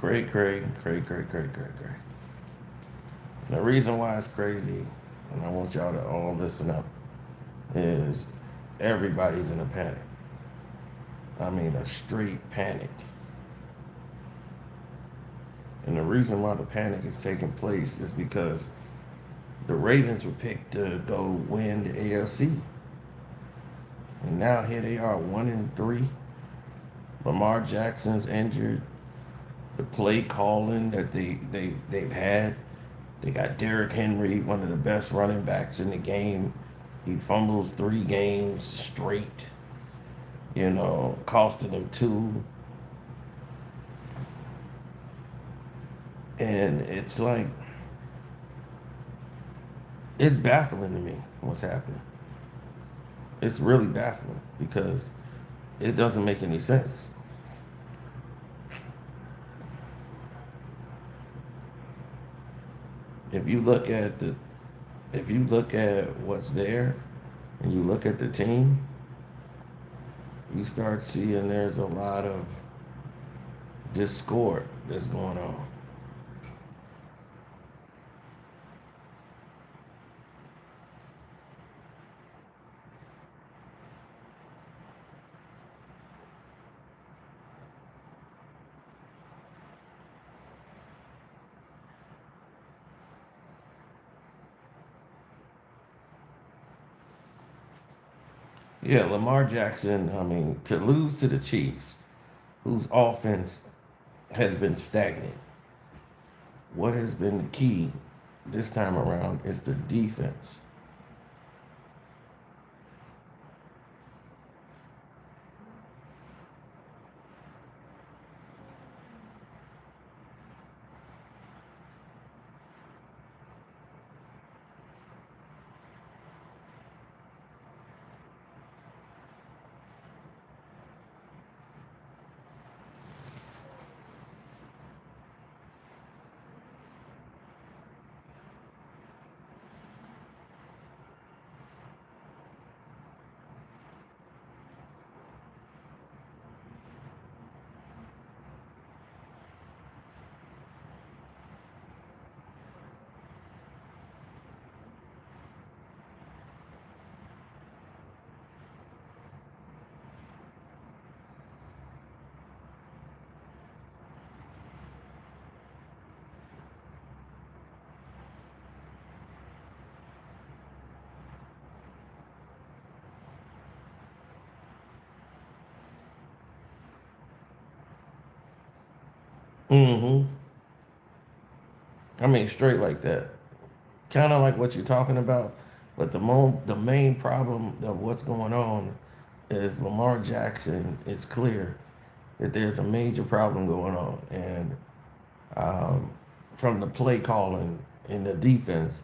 Cray. And the reason why it's crazy, and I want y'all to all listen up, is everybody's in a panic. I mean, a straight panic. And the reason why the panic is taking place is because the Ravens were picked to go win the AFC. And now here they are, 1-3. Lamar Jackson's injured. The play calling that they've had. They got Derrick Henry, one of the best running backs in the game. He fumbles 3 games straight, costing them 2. And it's like, it's baffling to me what's happening. It's really baffling because it doesn't make any sense. If you look at what's there and you look at the team, you start seeing there's a lot of discord that's going on. Yeah, Lamar Jackson, I mean, to lose to the Chiefs, whose offense has been stagnant, what has been the key this time around is the defense. Mm-hmm. I mean, straight like that. Kind of like what you're talking about. But the main problem of what's going on is Lamar Jackson. It's clear that there's a major problem going on. And um, from the play calling and the defense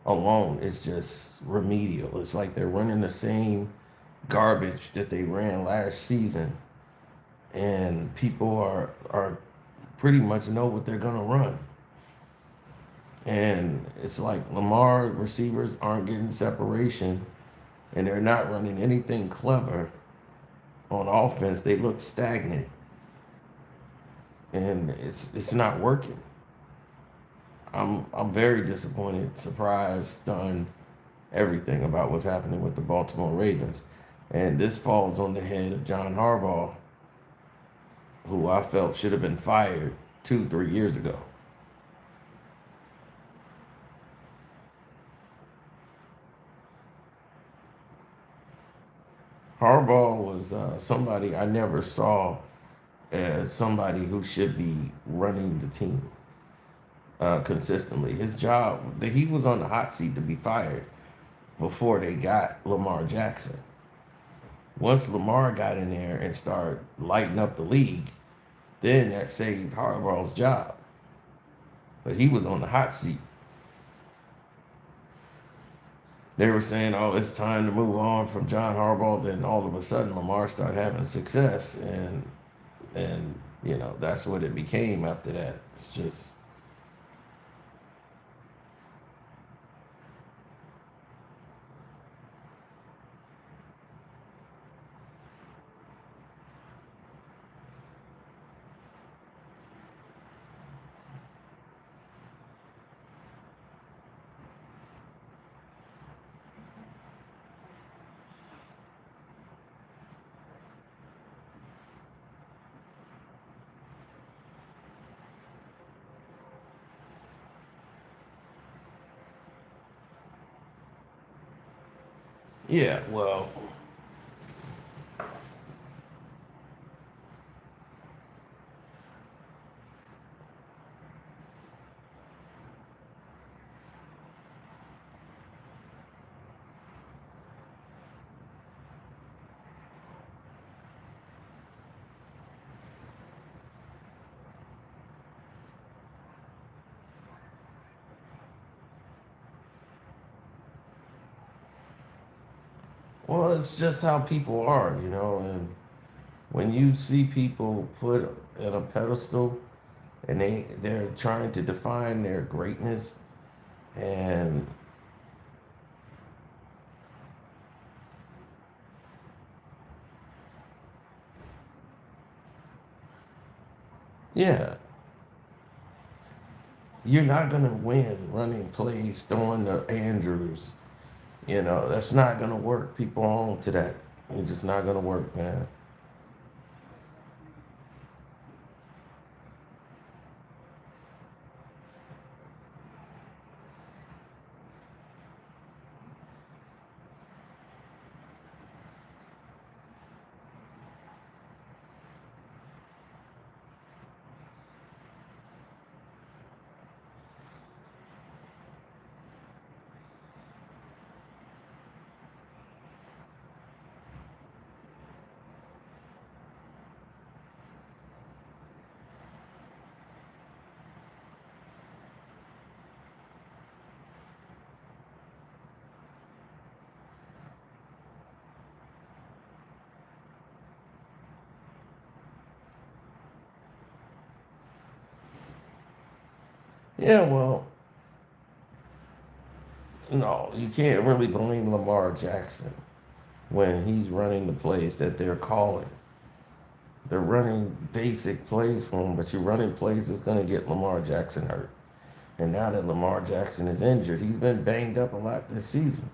alone, it's just remedial. It's like they're running the same garbage that they ran last season. And people are pretty much know what they're going to run. And it's like Lamar receivers aren't getting separation and they're not running anything clever on offense. They look stagnant and it's not working. I'm very disappointed, surprised, stunned, everything about what's happening with the Baltimore Ravens. And this falls on the head of John Harbaugh, who I felt should have been fired 2, 3 years ago. Harbaugh was somebody I never saw as somebody who should be running the team consistently. His job, he was on the hot seat to be fired before they got Lamar Jackson. Once Lamar got in there and started lighting up the league, then that saved Harbaugh's job. But he was on the hot seat. They were saying, "Oh, it's time to move on from John Harbaugh." Then all of a sudden, Lamar started having success, and that's what it became after that. It's just Yeah, well, it's just how people are, and when you see people put in a pedestal and they're trying to define their greatness, and yeah, you're not gonna win running plays, throwing the Andrews. That's not gonna work. People on to that. It's just not gonna work, man. Yeah, well, no, you can't really blame Lamar Jackson when he's running the plays that they're calling. They're running basic plays for him, but you're running plays that's going to get Lamar Jackson hurt. And now that Lamar Jackson is injured, he's been banged up a lot this season.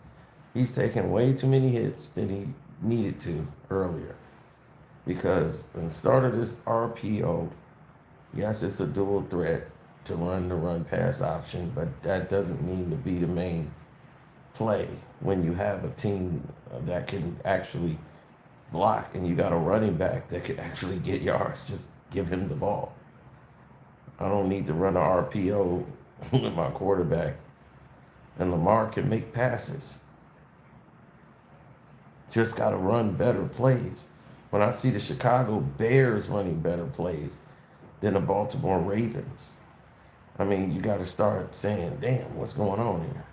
He's taken way too many hits than he needed to earlier. Because in the start of this RPO, yes, it's a dual threat to run the run pass option, but that doesn't mean to be the main play when you have a team that can actually block and you got a running back that can actually get yards. Just give him the ball. I don't need to run an RPO with my quarterback. And Lamar can make passes. Just got to run better plays. When I see the Chicago Bears running better plays than the Baltimore Ravens, I mean, you got to start saying, damn, what's going on here?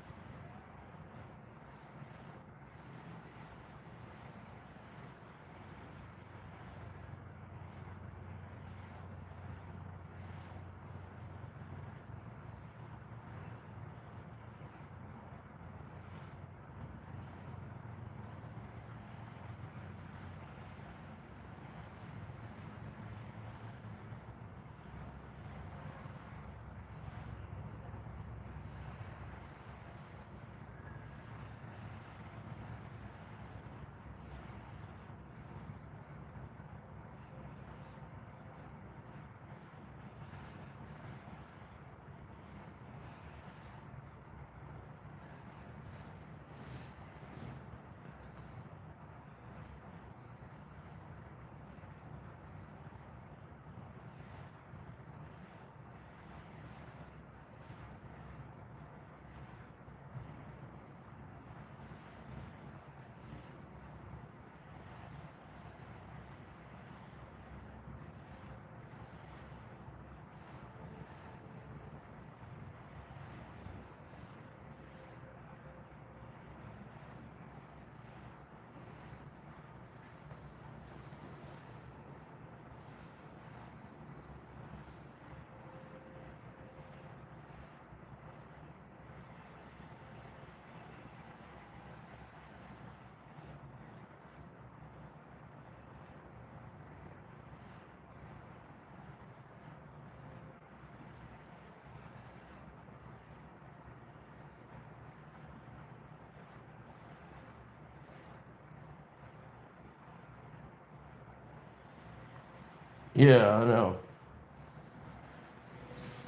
Yeah, I know.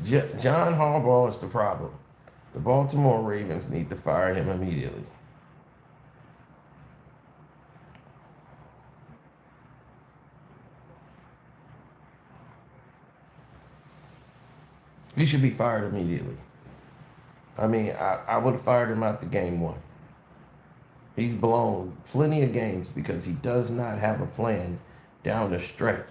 John Harbaugh is the problem. The Baltimore Ravens need to fire him immediately. He should be fired immediately. I mean, I would have fired him after game one. He's blown plenty of games because he does not have a plan down the stretch.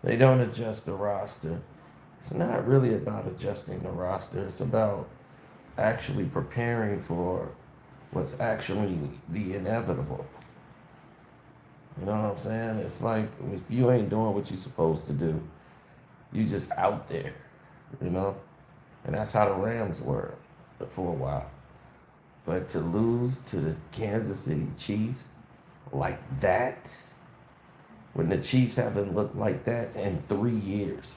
They don't adjust the roster. It's not really about adjusting the roster. It's about actually preparing for what's actually the inevitable. You know what I'm saying? It's like if you ain't doing what you're supposed to do, you just out there, you know? And that's how the Rams were for a while. But to lose to the Kansas City Chiefs like that, when the Chiefs haven't looked like that in 3 years,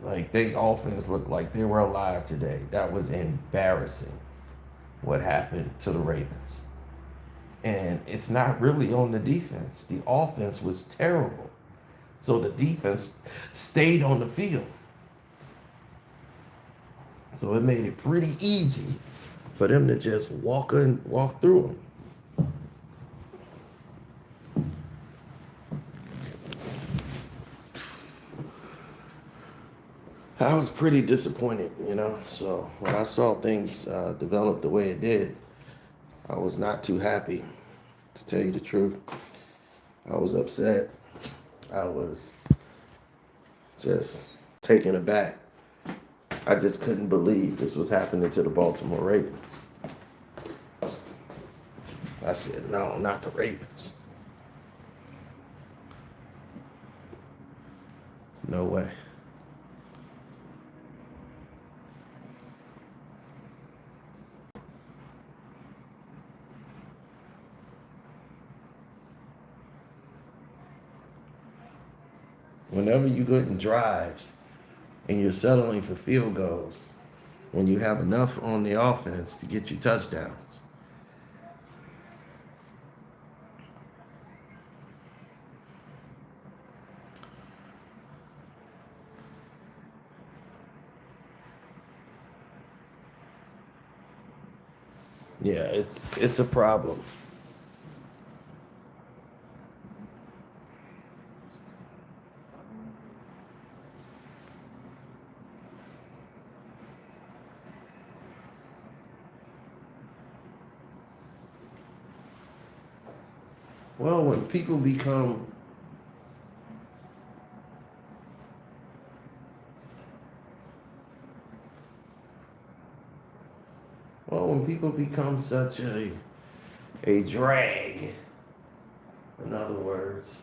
like their offense looked like they were alive today. That was embarrassing what happened to the Ravens. And it's not really on the defense. The offense was terrible. So the defense stayed on the field. So it made it pretty easy for them to just walk through them. I was pretty disappointed, you know. So when I saw things develop the way it did, I was not too happy, to tell you the truth. I was upset. I was just taken aback. I just couldn't believe this was happening to the Baltimore Ravens. I said, no, not the Ravens. No way. Whenever you get in drives and you're settling for field goals, when you have enough on the offense to get you touchdowns. Yeah, it's a problem. Well, when people become when people become such a drag, in other words,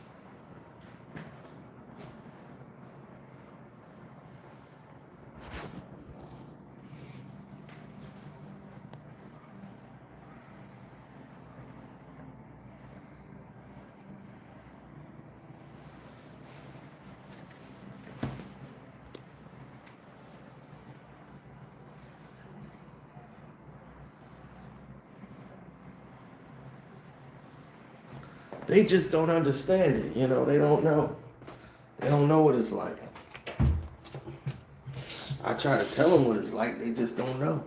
they just don't understand it. You know, they don't know. They don't know what it's like. I try to tell them what it's like. They just don't know.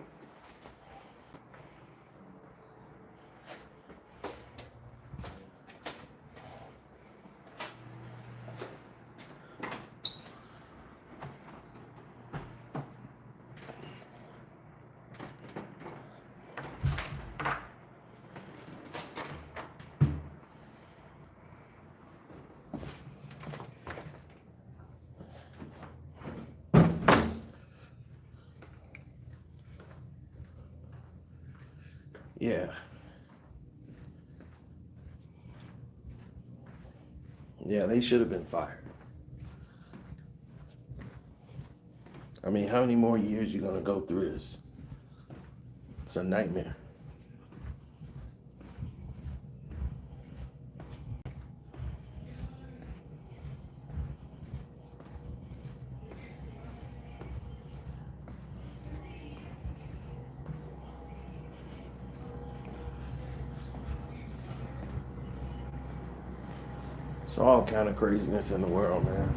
Yeah. Yeah, they should have been fired. I mean, how many more years you gonna go through this? It's a nightmare. It's all kind of craziness in the world, man.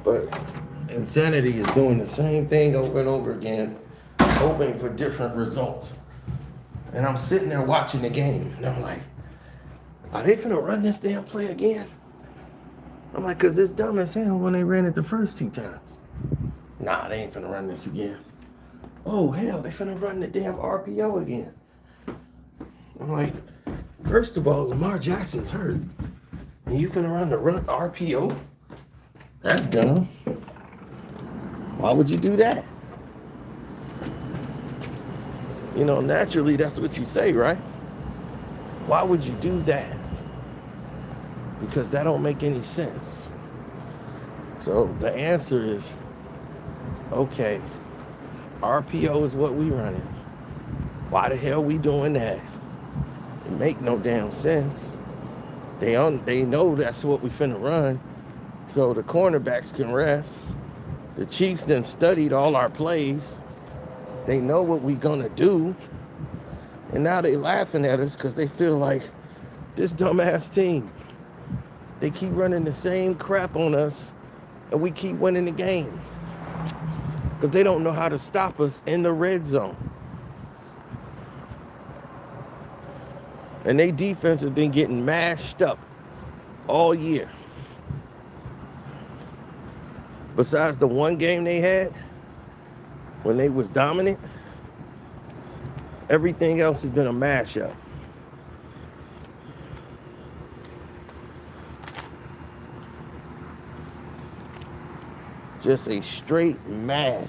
But insanity is doing the same thing over and over again, hoping for different results. And I'm sitting there watching the game, and I'm like, are they finna run this damn play again? I'm like, cause it's dumb as hell when they ran it the first 2 times. Nah, they ain't finna run this again. Oh hell, they finna run the damn RPO again. I'm like, first of all, Lamar Jackson's hurt. And you finna run the RPO? That's dumb. Why would you do that? You know, naturally that's what you say, right? Why would you do that? Because that don't make any sense. So the answer is, okay, RPO is what we running. Why the hell we doing that? It make no damn sense. They know that's what we finna run, so the cornerbacks can rest. The Chiefs done studied all our plays. They know what we gonna do. And now they laughing at us because they feel like this dumbass team. They keep running the same crap on us and we keep winning the game. Because they don't know how to stop us in the red zone. And their defense has been getting mashed up all year. Besides the one game they had when they was dominant, everything else has been a mashup. Just a straight mash.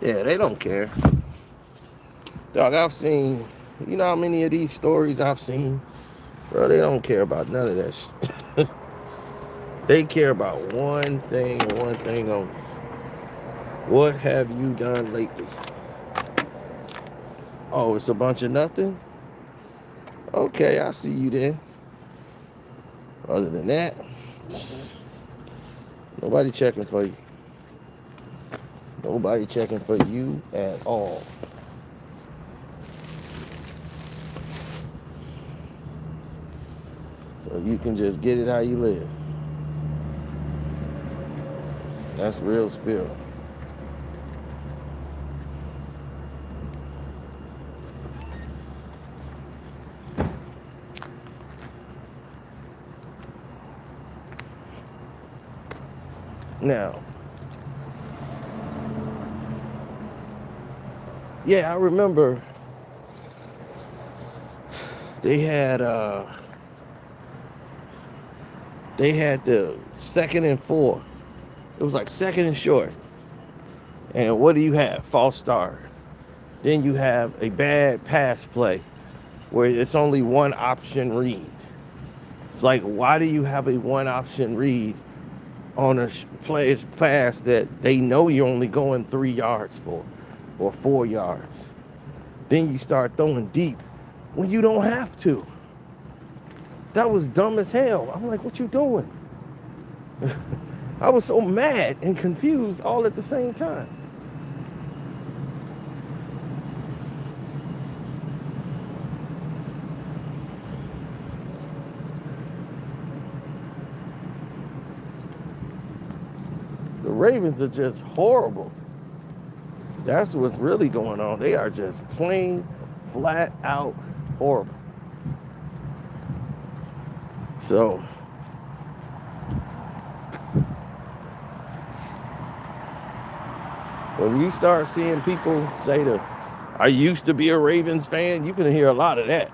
Yeah, they don't care. Dog, I've seen, you know how many of these stories I've seen? Bro, they don't care about none of that shit. They care about one thing and one thing only. What have you done lately? Oh, it's a bunch of nothing? Okay, I see you then. Other than that, nobody checking for you. Nobody checking for you at all. So you can just get it how you live. That's real spill. Now, yeah, I remember they had the 2nd and 4. It was like 2nd and short. And what do you have? False start. Then you have a bad pass play where it's only one option read. It's like, why do you have a one option read on a player's pass that they know you're only going 3 yards for or 4 yards? Then you start throwing deep when you don't have to. That was dumb as hell. I'm like, what you doing? I was so mad and confused all at the same time. The Ravens are just horrible. That's what's really going on. They are just plain, flat out horrible. So, when you start seeing people say I used to be a Ravens fan, you can hear a lot of that.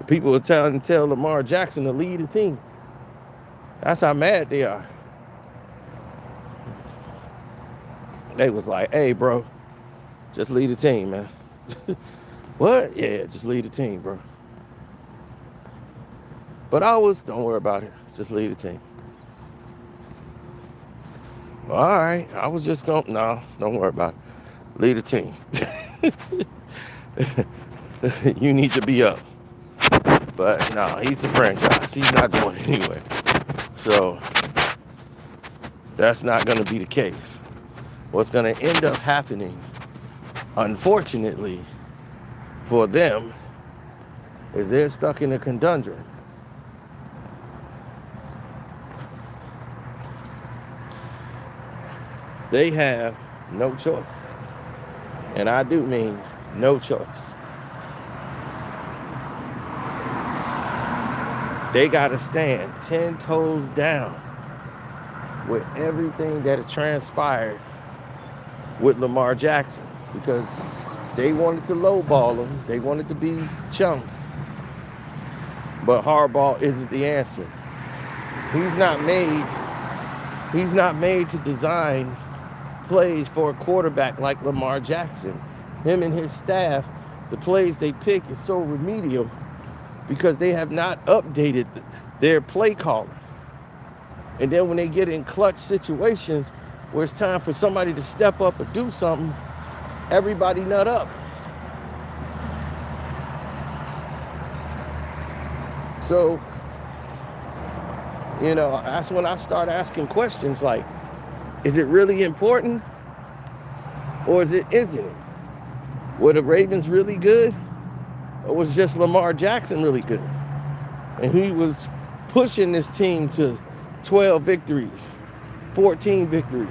People are trying to tell Lamar Jackson to lead the team. That's how mad they are. They was like, hey, bro, just lead the team, man. What? Yeah, just lead the team, bro. But don't worry about it. Just lead the team. All right, I was just going, no, don't worry about it. Lead the team. You need to be up. But no, he's the franchise. He's not going anywhere. So that's not going to be the case. What's going to end up happening, unfortunately, for them, is they're stuck in a conundrum. They have no choice. And I do mean no choice. They got to stand 10 toes down with everything that has transpired with Lamar Jackson, because they wanted to lowball him. They wanted to be chumps. But Harbaugh isn't the answer. He's not made to design plays for a quarterback like Lamar Jackson. Him and his staff, the plays they pick is so remedial because they have not updated their play calling. And then when they get in clutch situations where it's time for somebody to step up or do something, everybody nut up. So, that's when I start asking questions like, is it really important? Or isn't it? Were the Ravens really good? Or was just Lamar Jackson really good? And he was pushing this team to 12 victories, 14 victories.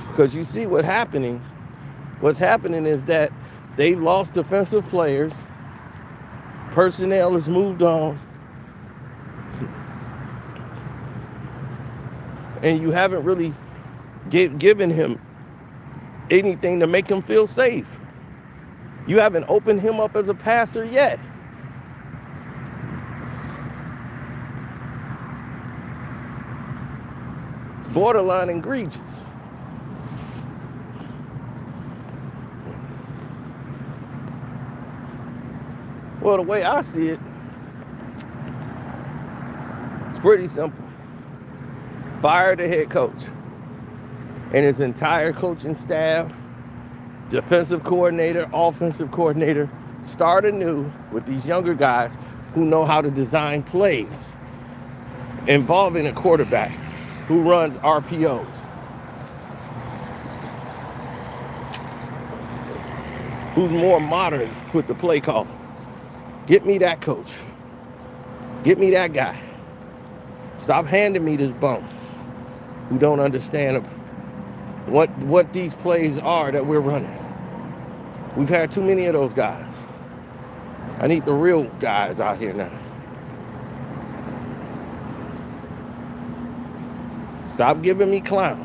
Because you see what's happening is that they've lost defensive players. Personnel has moved on. And you haven't really given him anything to make him feel safe. You haven't opened him up as a passer yet. It's borderline egregious. Well, the way I see it, it's pretty simple. Fire the head coach and his entire coaching staff, defensive coordinator, offensive coordinator. Start anew with these younger guys who know how to design plays involving a quarterback who runs RPOs. Who's more modern with the play call. Get me that coach. Get me that guy. Stop handing me this bum who don't understand what these plays are that we're running. We've had too many of those guys. I need the real guys out here now. Stop giving me clowns.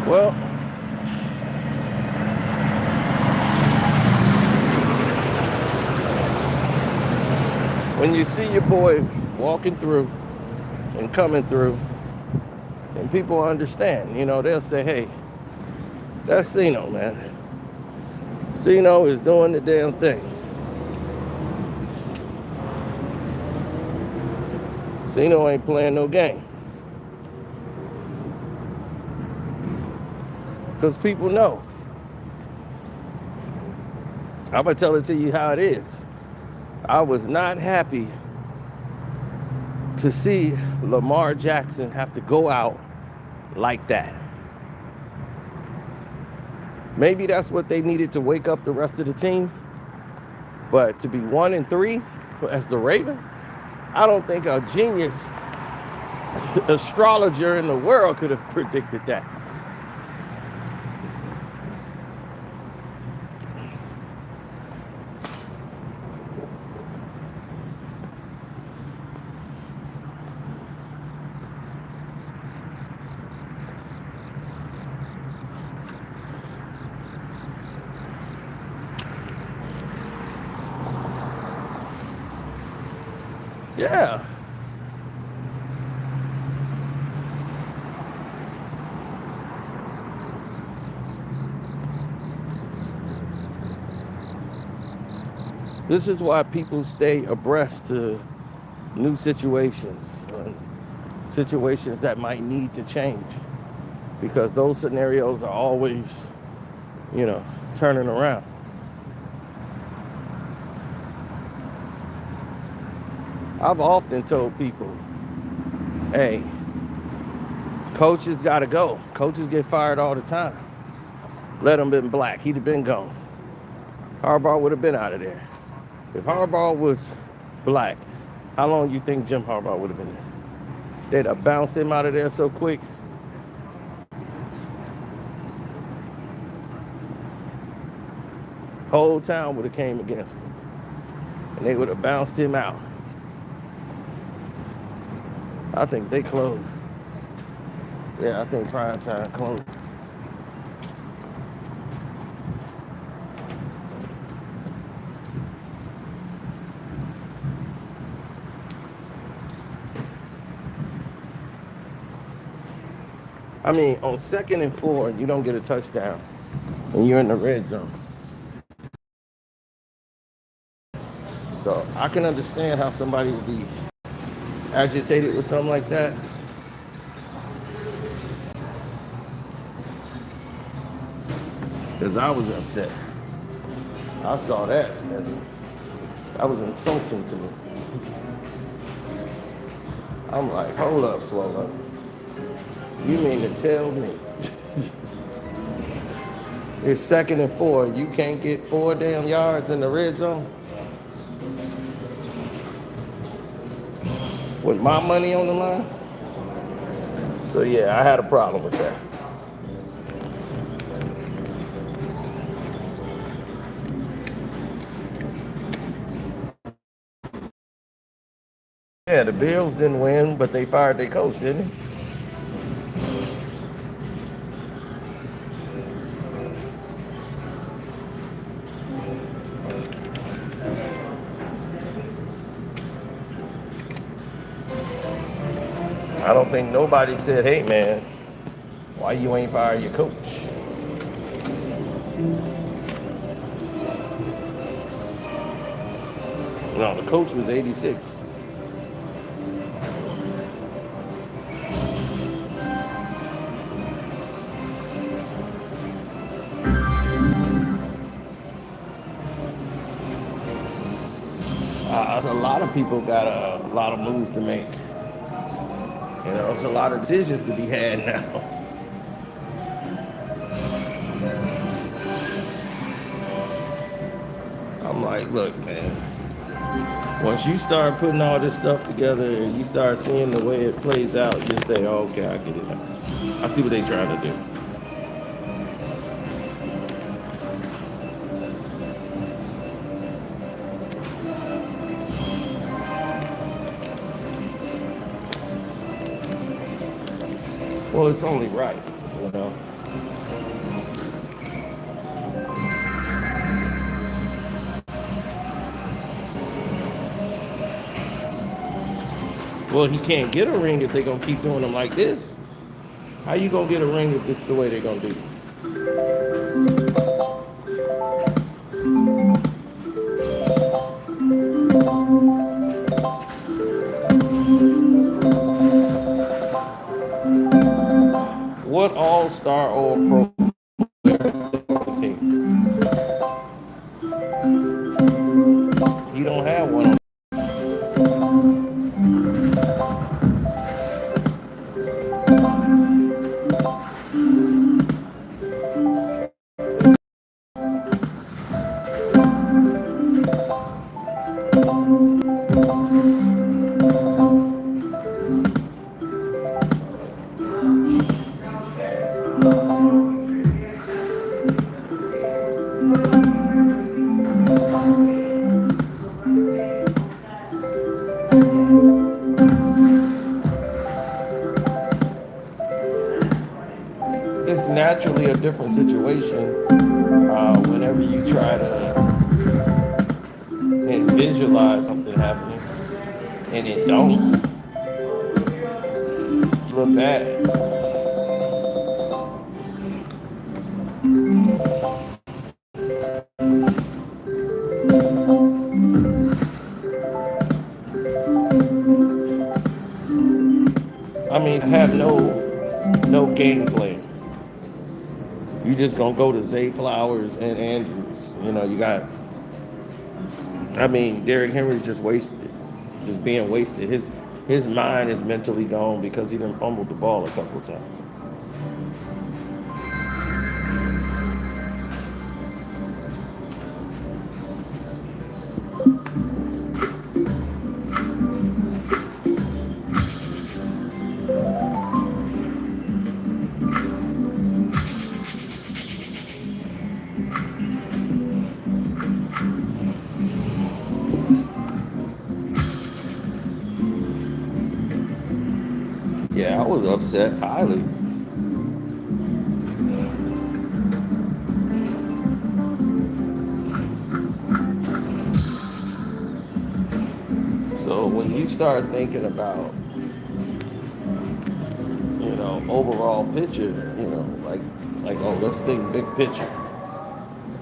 Well, when you see your boy walking through and coming through, and people understand, they'll say, hey, that's Cino, man. Cino is doing the damn thing. Cino ain't playing no game. Because people know. I'm going to tell it to you how it is. I was not happy to see Lamar Jackson have to go out like that. Maybe that's what they needed to wake up the rest of the team. But to be 1-3 as the Ravens, I don't think a genius astrologer in the world could have predicted that. Yeah. This is why people stay abreast to new situations, situations that might need to change, because those scenarios are always, turning around. I've often told people, hey, coaches got to go. Coaches get fired all the time. Let him been black. He'd have been gone. Harbaugh would have been out of there. If Harbaugh was black, how long do you think Jim Harbaugh would have been there? They'd have bounced him out of there so quick. Whole town would have came against him. And they would have bounced him out. I think they closed. Yeah, I think prime time closed. I mean, on 2nd and 4, you don't get a touchdown, and you're in the red zone. So I can understand how somebody would be agitated with something like that. Because I was upset. I saw that. That was insulting to me. I'm like, hold up, Swallow. You mean to tell me it's 2nd and 4, you can't get 4 damn yards in the red zone? With my money on the line? So yeah, I had a problem with that. Yeah, the Bills didn't win, but they fired their coach, didn't they? I don't think nobody said, hey man, why you ain't fire your coach? No, the coach was 86. A lot of people got a lot of moves to make. It's a lot of decisions to be had now. I'm like, look, man, once you start putting all this stuff together and you start seeing the way it plays out, just say, oh, okay, I get it now. I see what they're trying to do. Well, it's only right, Well, he can't get a ring if they're going to keep doing him like this. How you going to get a ring if this is the way they're going to do it? What all-star or pro player on this team? different situation whenever you try to and visualize something happening and it don't look bad. I mean, I have no game plan. You just gonna go to Zay Flowers and Andrews. You know, you got. I mean, Derrick Henry just wasted, just being wasted. His mind is mentally gone because he done fumbled the ball a couple of times. Yeah, I was upset highly. So when you start thinking about, overall picture, like oh, let's think big picture.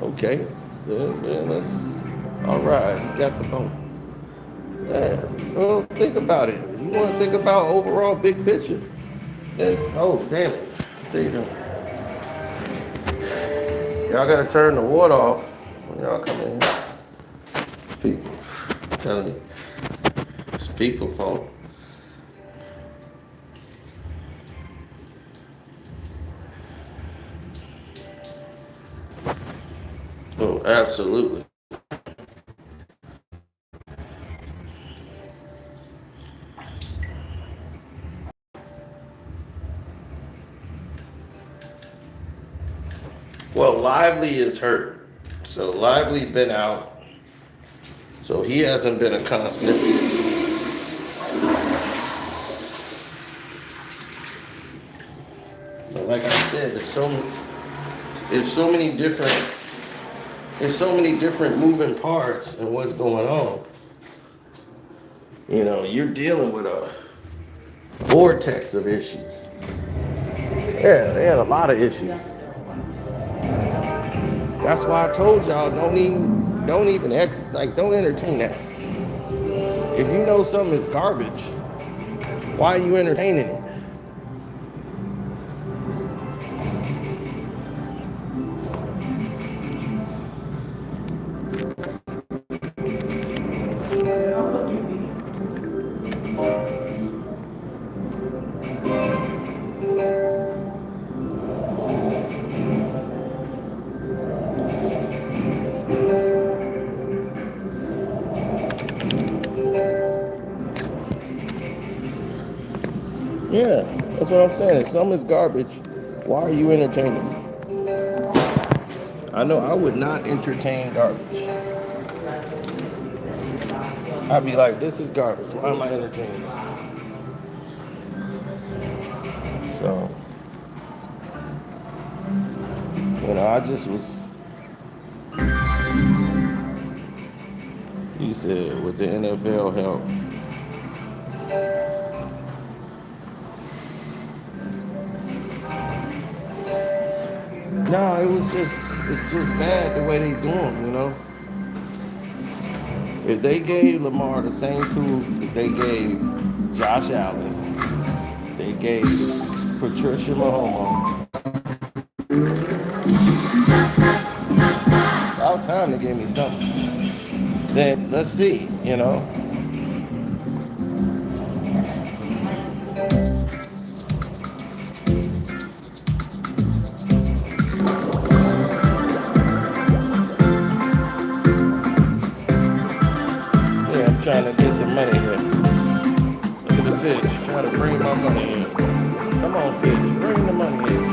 Okay, then let's. All right, you got the phone. Yeah, well, think about it. You want to think about overall big picture. Then, oh, damn it. There you go. Y'all got to turn the water off when y'all come in here. People, I'm telling you, it's people's fault. Oh, absolutely. Well, Lively is hurt. So Lively's been out. So he hasn't been a constant. But like I said, there's so many different moving parts and what's going on. You're dealing with a vortex of issues. Yeah, they had a lot of issues. That's why I told y'all don't entertain that. If you know something is garbage, why are you entertaining it? Yeah, that's what I'm saying. If something is garbage, why are you entertaining it? I know I would not entertain garbage. I'd be like, this is garbage. Why am I entertaining it? So, I just was. You said with the NFL help. No, it's just bad the way they do them, If they gave Lamar the same tools if they gave Josh Allen, they gave Patricia Mahomes. About time they gave me something. Then let's see, Trying to get some money here. Look at the fish, trying to bring my money in. Come on, fish, bring the money in.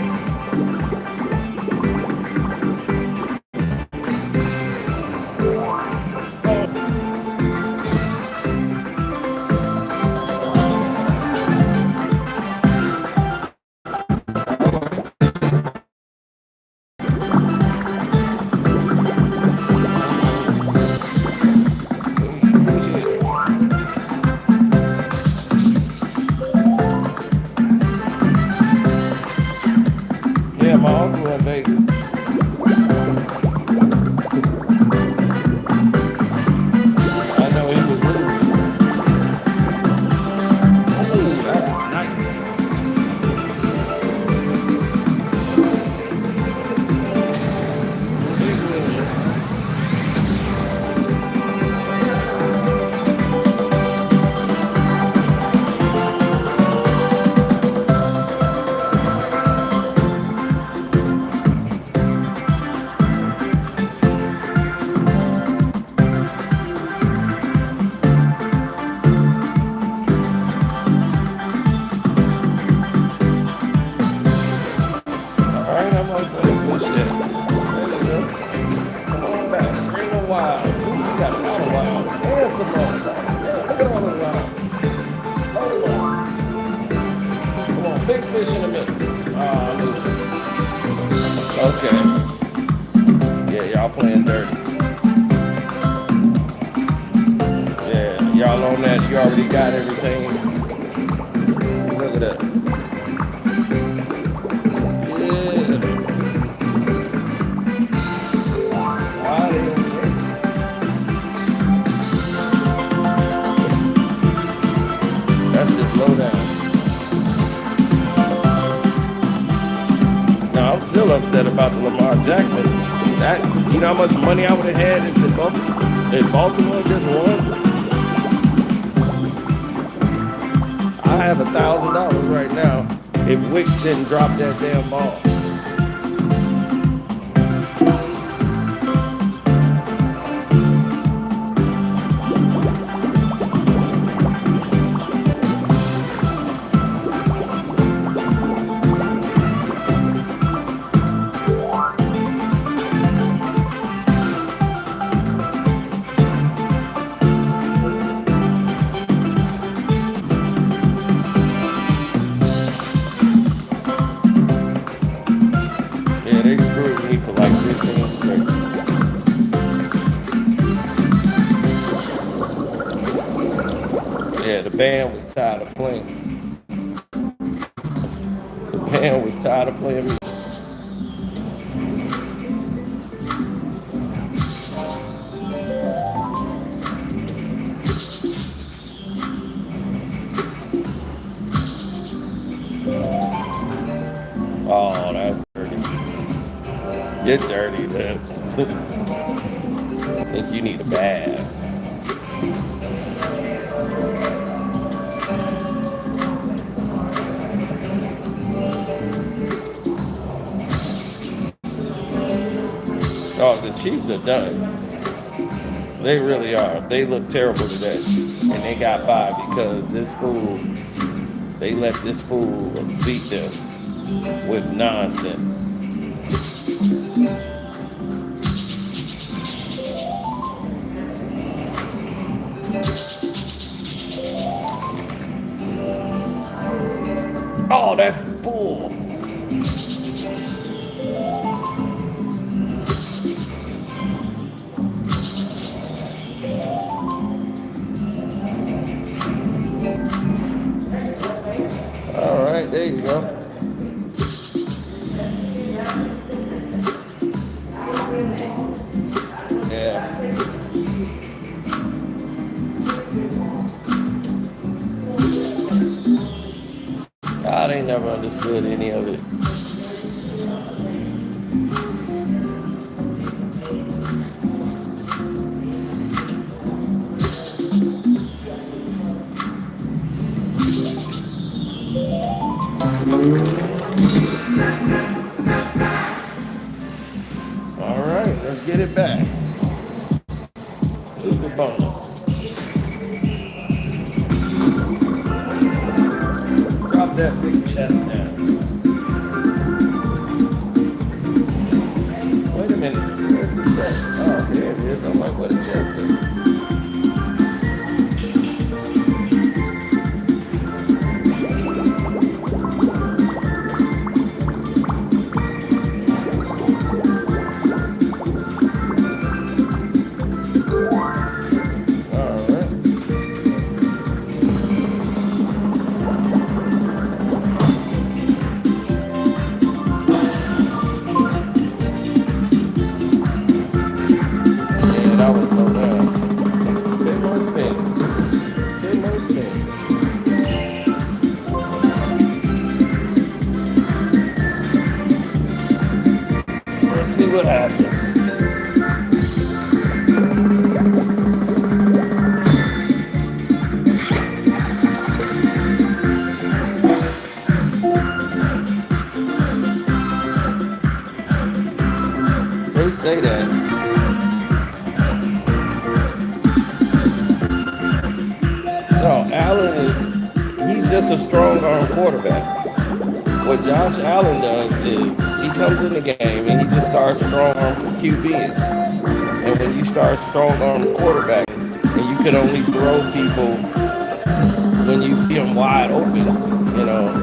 uncle in Vegas. I know he was losing. Ooh, that is nice. Big win. All right, I'm gonna play this shit. There you go. Come on back. Screaming wild. Ooh, you got a lot of wild. And some more. Yeah, look at all the wild. Hold on. Come on, big fish in the middle. Ah, okay. Yeah, y'all playing dirty. Yeah, y'all on that. You already got everything. See, look at that. Yeah. Out of here. That's just low down. No, I'm still upset about the Lamar Jackson. That, you know how much money I would have had if Baltimore just won? I have $1,000 right now if Wicks didn't drop that damn ball. Yeah, they screwed me for like 15 straight. Yeah, the band was tired of playing. The band was tired of playing me. Oh, that's dirty. You're dirty, lips. Think you need a bath. Oh, the Chiefs are done. They really are. They look terrible today. And they got by because they let this fool beat them with nonsense. Oh, that's bull. All right, there you go. Yeah. God ain't never understood any of it. All right, let's get it back. Super bonus. Drop that big chest down. Wait a minute. Where's the chest? Oh, there it is. I'm like, what a chest is. That was low down. 10 more spins. 10 more spins. Let's see what happens. They say that. No, Allen he's just a strong arm quarterback. What Josh Allen does is he comes in the game and he just starts strong arm QBing. And when you start strong arm quarterback and you can only throw people when you see them wide open,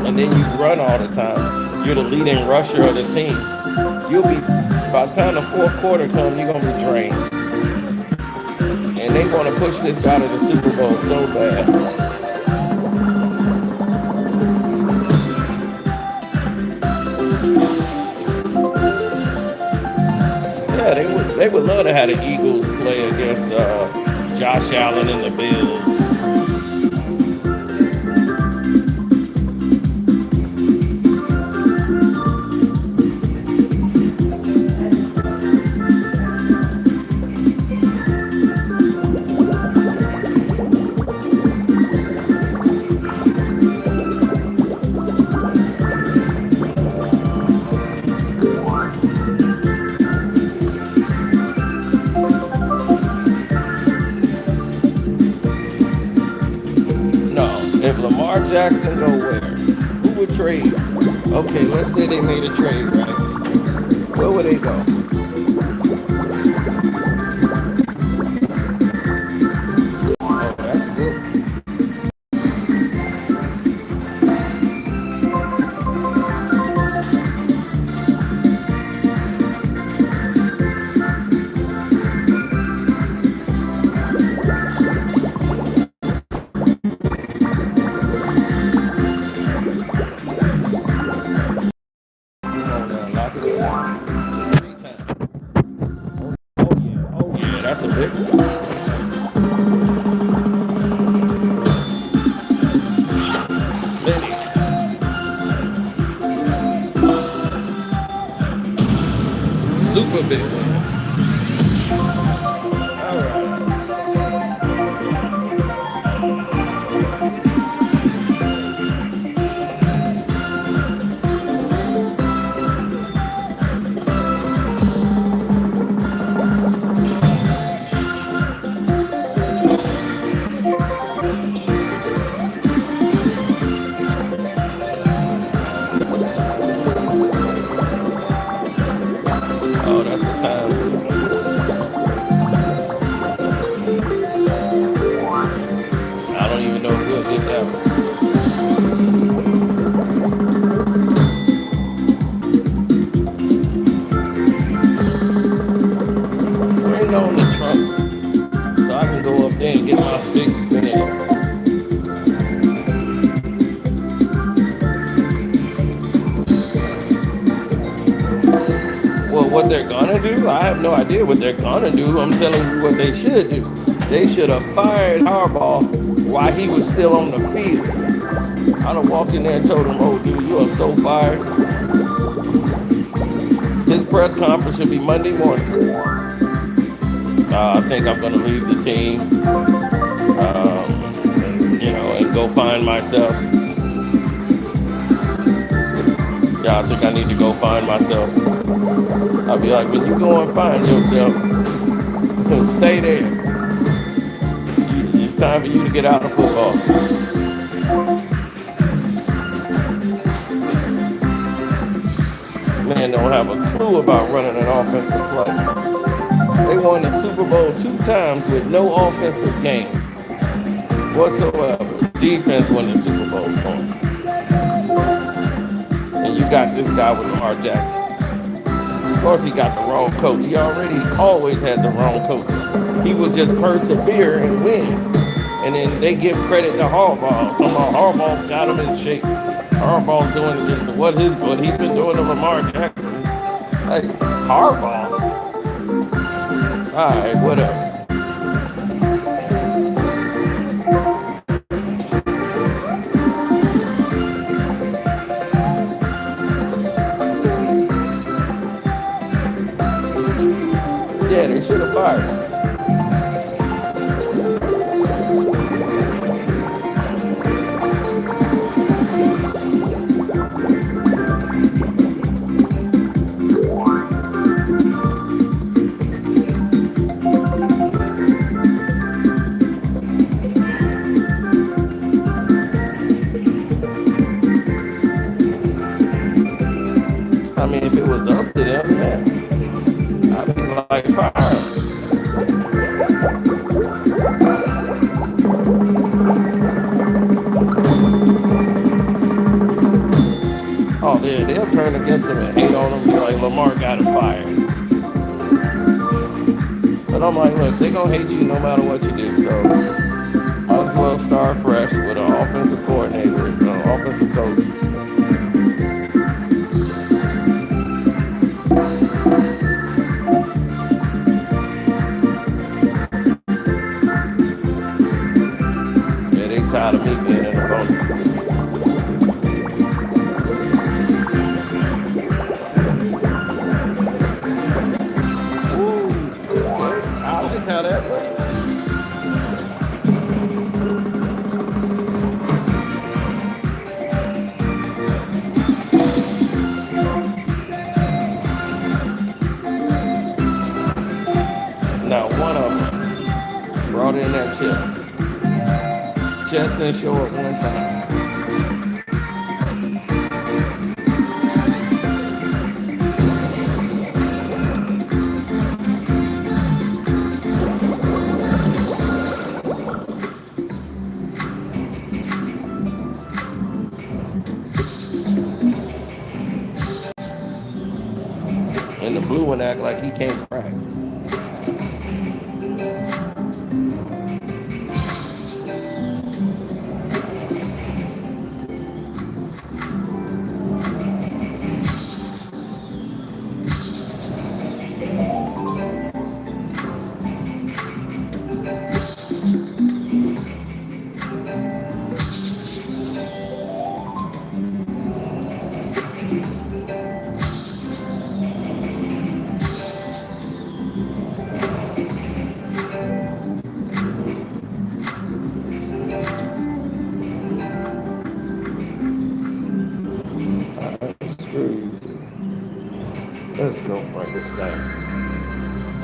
and then you run all the time, you're the leading rusher of the team. You'll be, by the time the fourth quarter comes, you're going to be drained. And they want to push this guy to the Super Bowl so bad. Yeah, they would love to have the Eagles play against Josh Allen and the Bills. If Lamar Jackson go where? Who would trade? Okay, let's say they made a trade, right? Where would they go? Oh, that's good. That's a big one. Benny. Super big one. All right. Oh, that's the time. I don't even know who did that one. Bring on the trunk so I can go up there and get my big spinach. Well, what they're gonna do, I have no idea what they're gonna do. I'm telling you what they should do. They should have fired Harbaugh while he was still on the field. I'd have walked in there and told him, "Oh, dude, you are so fired." His press conference should be Monday morning. I think I'm gonna leave the team, and go find myself. Yeah, I think I need to go find myself. I'll be like, when you go and find yourself, stay there. It's time for you to get out of football. Man don't have a clue about running an offensive play. They won the Super Bowl 2 times with no offensive game whatsoever. Defense won the Super Bowl for them. And you got this guy with Lamar Jackson. Of course, he got the wrong coach. He always had the wrong coach. He would just persevere and win. And then they give credit to Harbaugh. Somehow Harbaugh's got him in shape. Harbaugh's doing what he's been doing to Lamar Jackson. Like, Harbaugh. All right, whatever. Yeah, they should have fired him. I mean, if it was up to them, man, I'd be like, fire him. Oh, yeah, they'll turn against him and hate on him, be like, Lamar got him fired. But I'm like, look, they're going to hate you no matter what you do, so might as well start fresh with an offensive coordinator, offensive coach. Yeah, they tired of me being in the phone. I like how that went. Now, one of them brought in that chest. Chest didn't show up one time. And the blue one act like he can't crack. Let's go Frankenstein.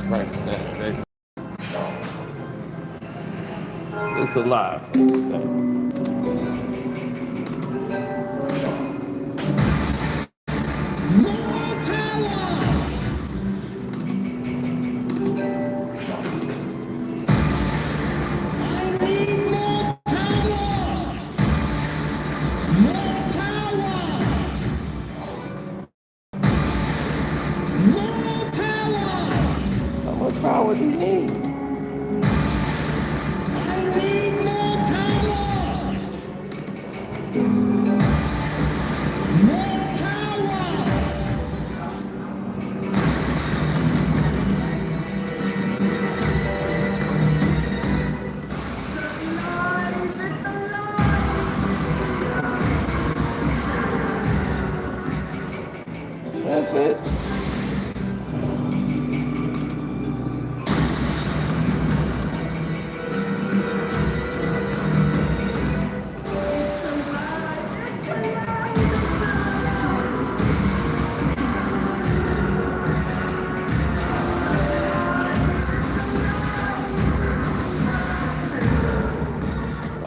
Frankenstein, baby. It's alive, Frankenstein. How much power do you need? That's it.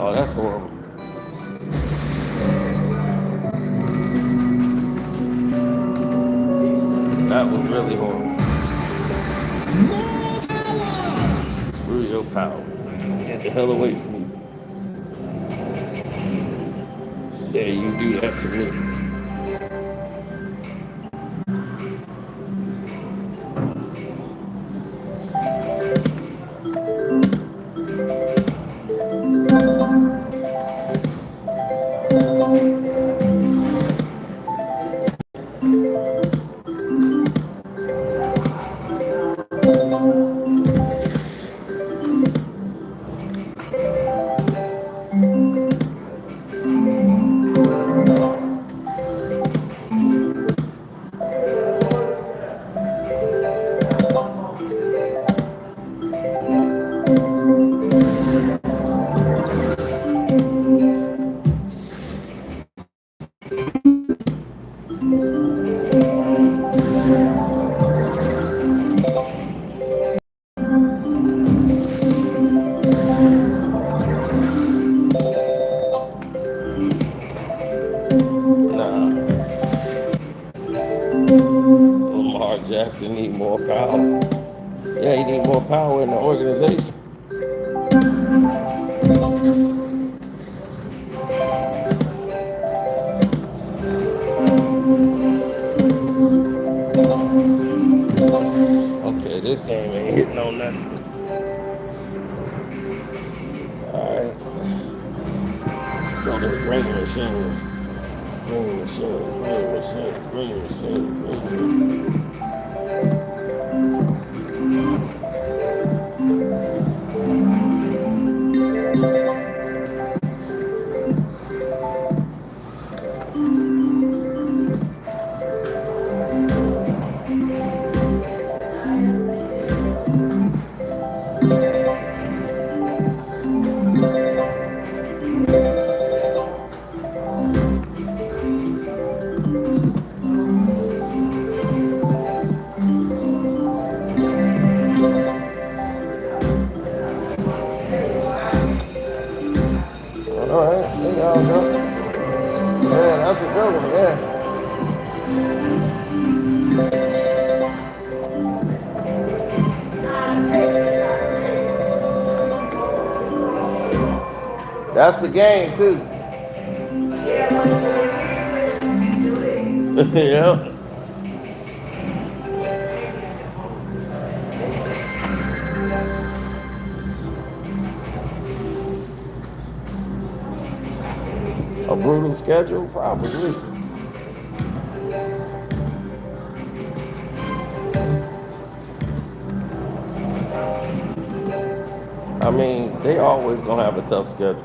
Oh, that's horrible. That was really horrible. Screw your power. Get the hell away from me. Yeah, you do that to me. power. Yeah, you need more power in the organization. Okay, this game ain't hitting on nothing. All right, let's go to the green machine. Green machine, green machine, green machine, green machine. All right, there y'all go. Yeah, that's a good one. Yeah, that's the game too. Yeah. A brutal schedule, probably. I mean, they always gonna have a tough schedule.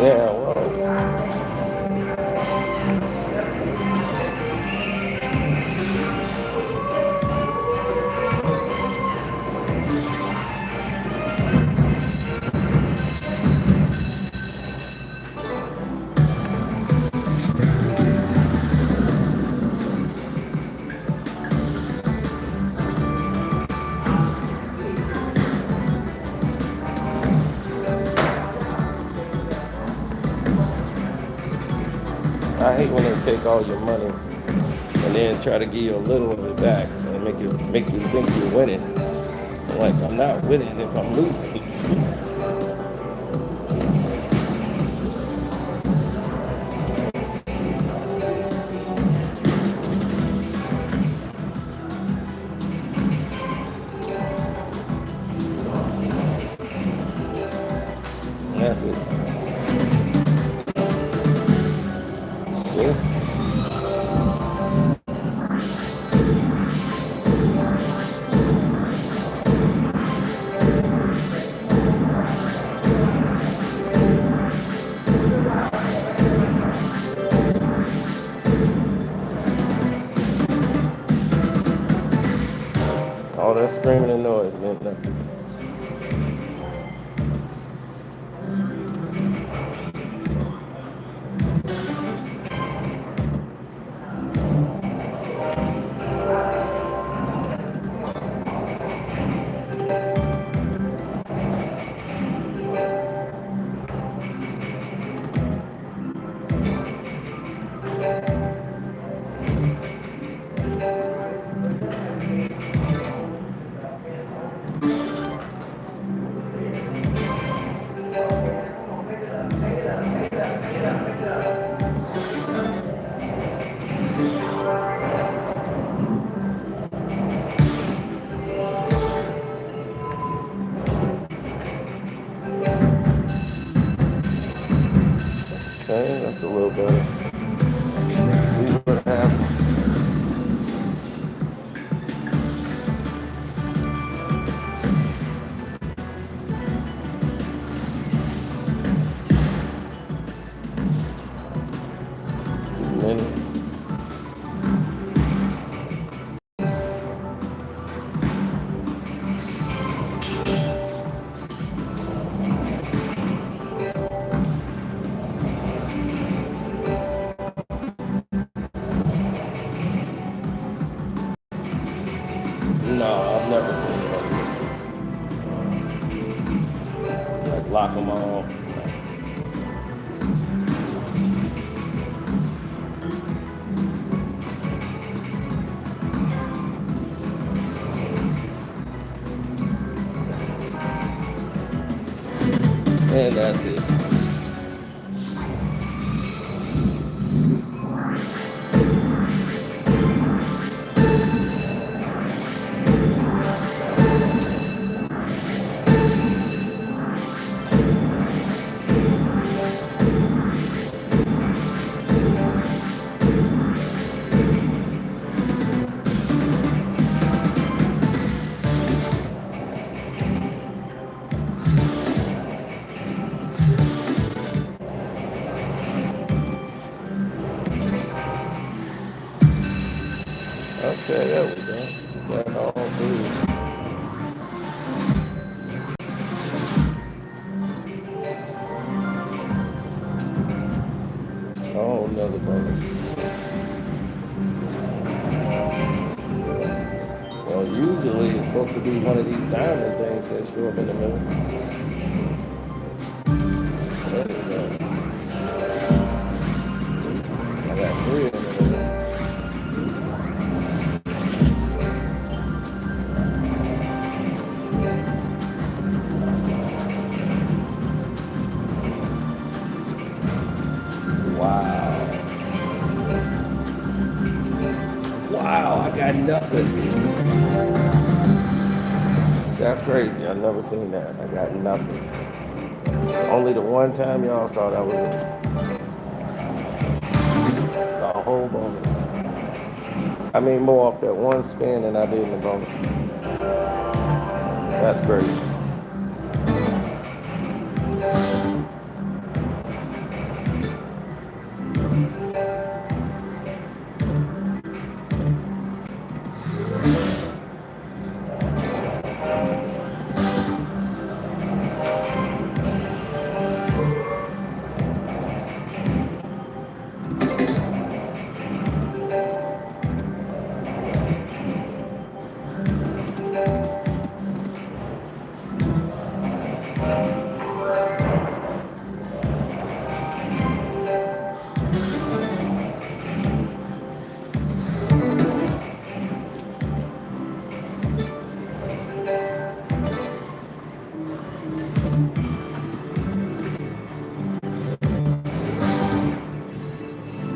Yeah, well, I hate when they take all your money and then try to give you a little of it back and make you think you're winning. I'm like, I'm not winning if I'm losing. That's it. Yeah. All that screaming and noise meant nothing. Okay, that's a little better. See what happens. any. No, I've never seen it like lock them all. And that's it. Okay, there we go. Got all three. Oh, another bonus. Well, usually it's supposed to be one of these diamond things that show up in the middle. There we go. I got three in the middle. Wow. Wow, I got nothing. That's crazy. I've never seen that. I got nothing. Only the one time y'all saw that was it. The whole bonus. I made more off that one spin than I did in the bonus. That's crazy.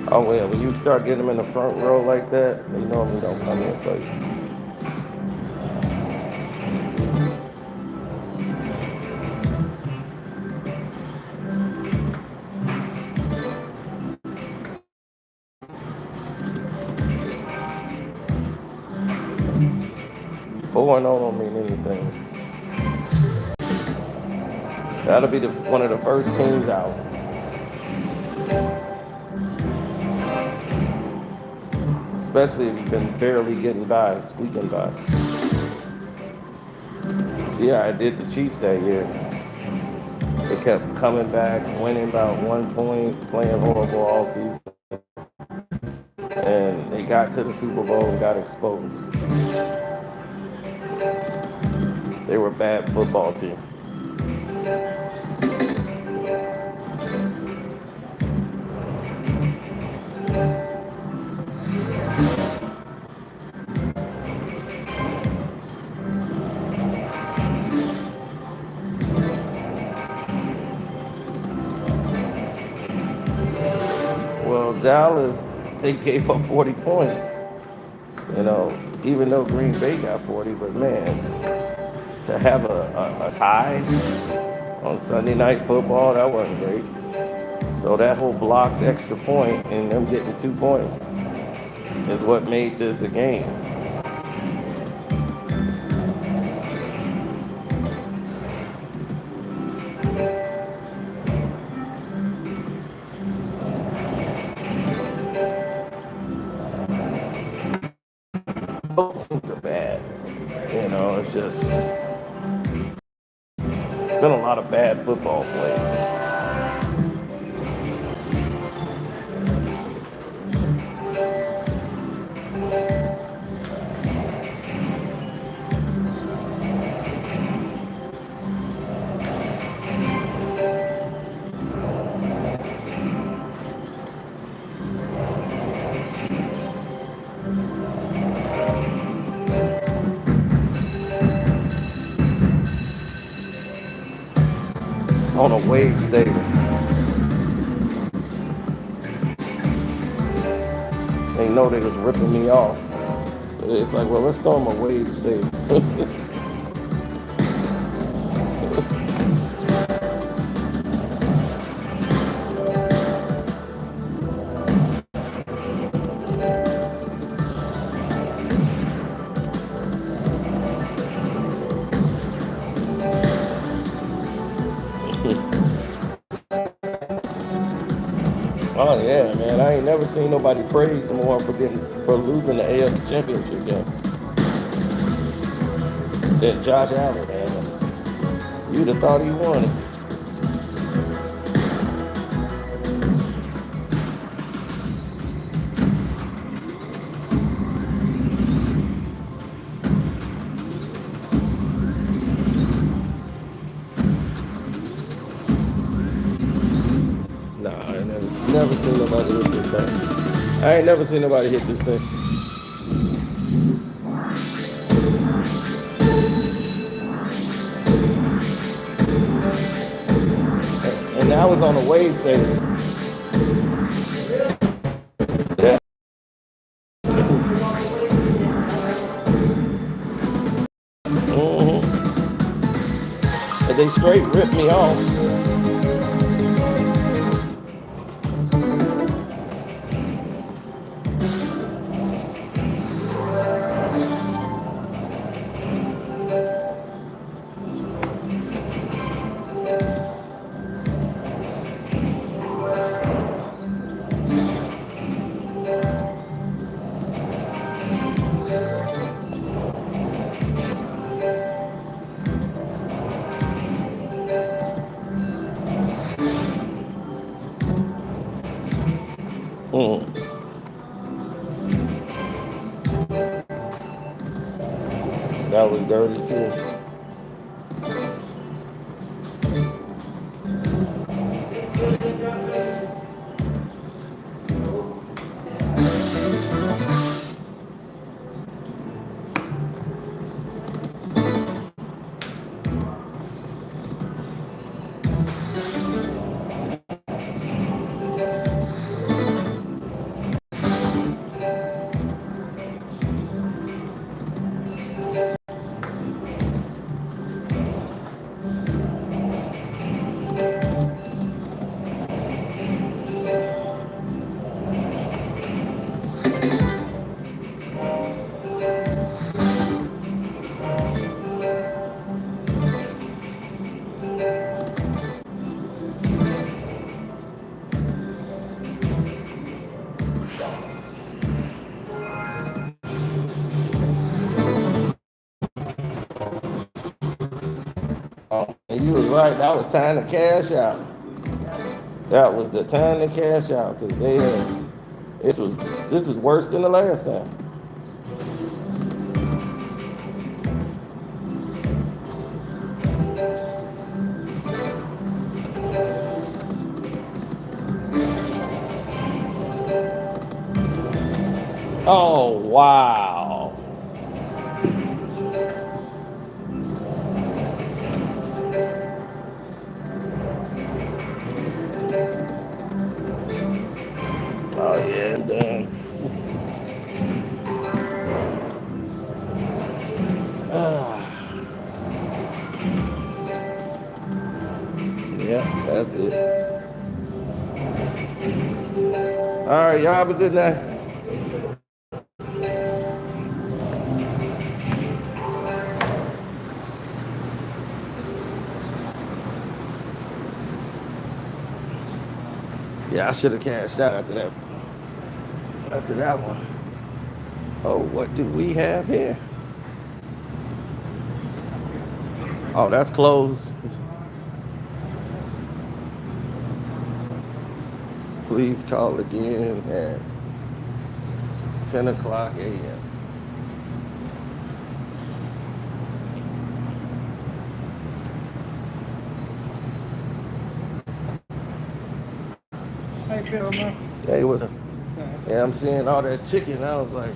Oh well, when you start getting them in the front row like that, they normally don't come in for you. Four and 0 don't mean anything. That'll be one of the first teams out. Especially if you've been barely getting by, squeaking by. See how I did the Chiefs that year? They kept coming back, winning about 1 point, playing horrible all season. And they got to the Super Bowl and got exposed. They were a bad football team. Well, Dallas, they gave up 40 points. You know, even though Green Bay got 40, but man, to have a tie on Sunday Night Football, that wasn't great. So that whole blocked extra point and them getting 2 points is what made this a game. both teams are bad. It's been a lot of bad football played. On a wage saver. They know they was ripping me off. So it's like, well, let's throw them a wage saver. Oh yeah, man! I ain't never seen nobody praise more for losing the AFC Championship game than Josh Allen, man. You'd have thought he won it. Nah, I ain't never seen nobody hit this thing. I ain't never seen nobody hit this thing. And that was on a wage saver. Yeah. And they straight ripped me off. That was dirty too. And you was right. That was time to cash out. That was the time to cash out because they had this is worse than the last time. Oh wow. Oh yeah, done. Yeah, that's it. All right, y'all have a good night. Yeah, I should have cashed out after that. After that one. Oh, what do we have here? Oh, that's closed. Please call again at 10 o'clock a.m. Hey, what's up? Yeah, I'm seeing all that chicken. I was like,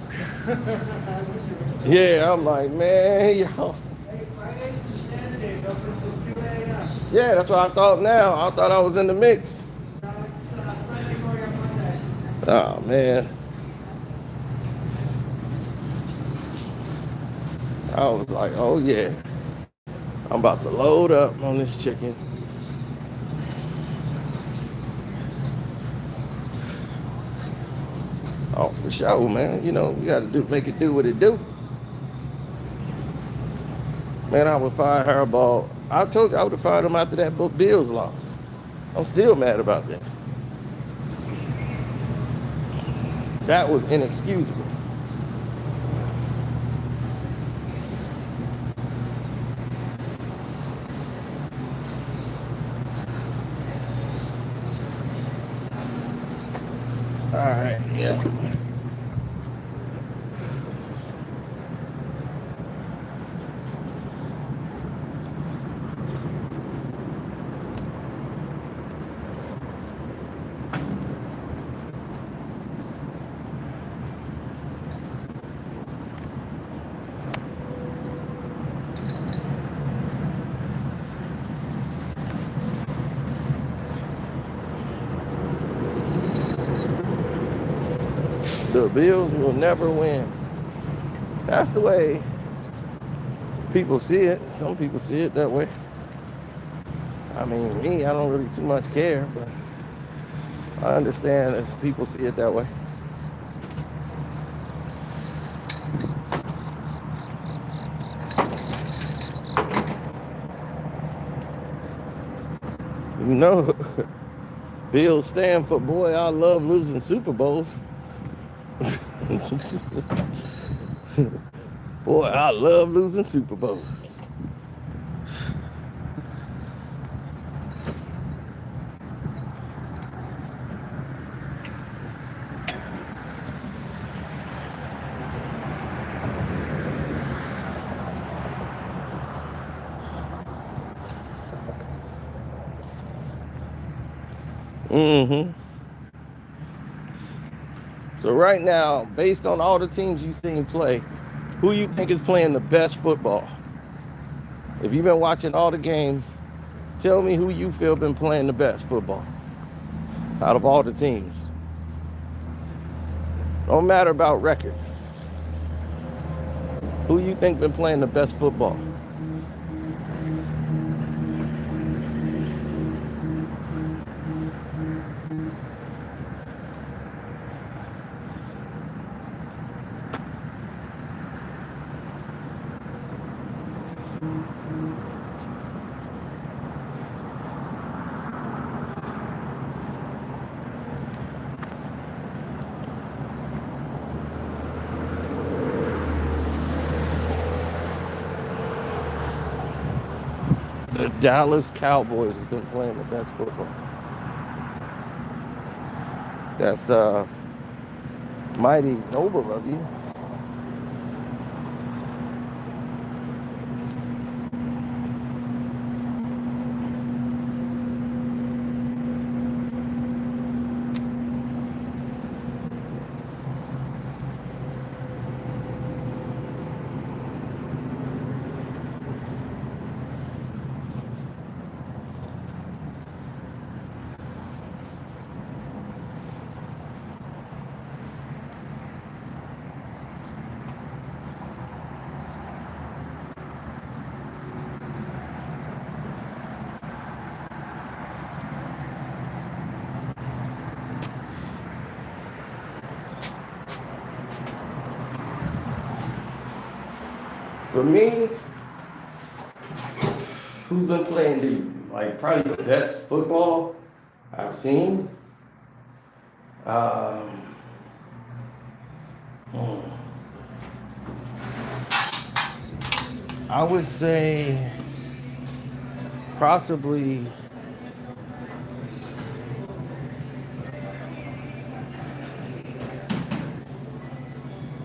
yeah, I'm like, man, yo. Yeah, that's what I thought now. I thought I was in the mix. Oh, man. I was like, oh, yeah. I'm about to load up on this chicken. Oh, for sure, man. You know, we got to make it do what it do. Man, I would fire Harbaugh. I told you I would have fired him after that Bills loss. I'm still mad about that. That was inexcusable. All right, yeah. The Bills will never win. That's the way people see it. Some people see it that way. I mean, me, I don't really too much care, but I understand as people see it that way. You know, Bills stand for boy, I love losing Super Bowls. Boy, I love losing Super Bowls. Mm-hmm. So right now, based on all the teams you've seen play, who you think is playing the best football? If you've been watching all the games, tell me who you feel been playing the best football out of all the teams. Don't matter about record. Who you think been playing the best football? The Dallas Cowboys has been playing the best football. That's mighty noble of you. For me, who's been playing probably the best football I've seen? Um, hmm. I would say possibly.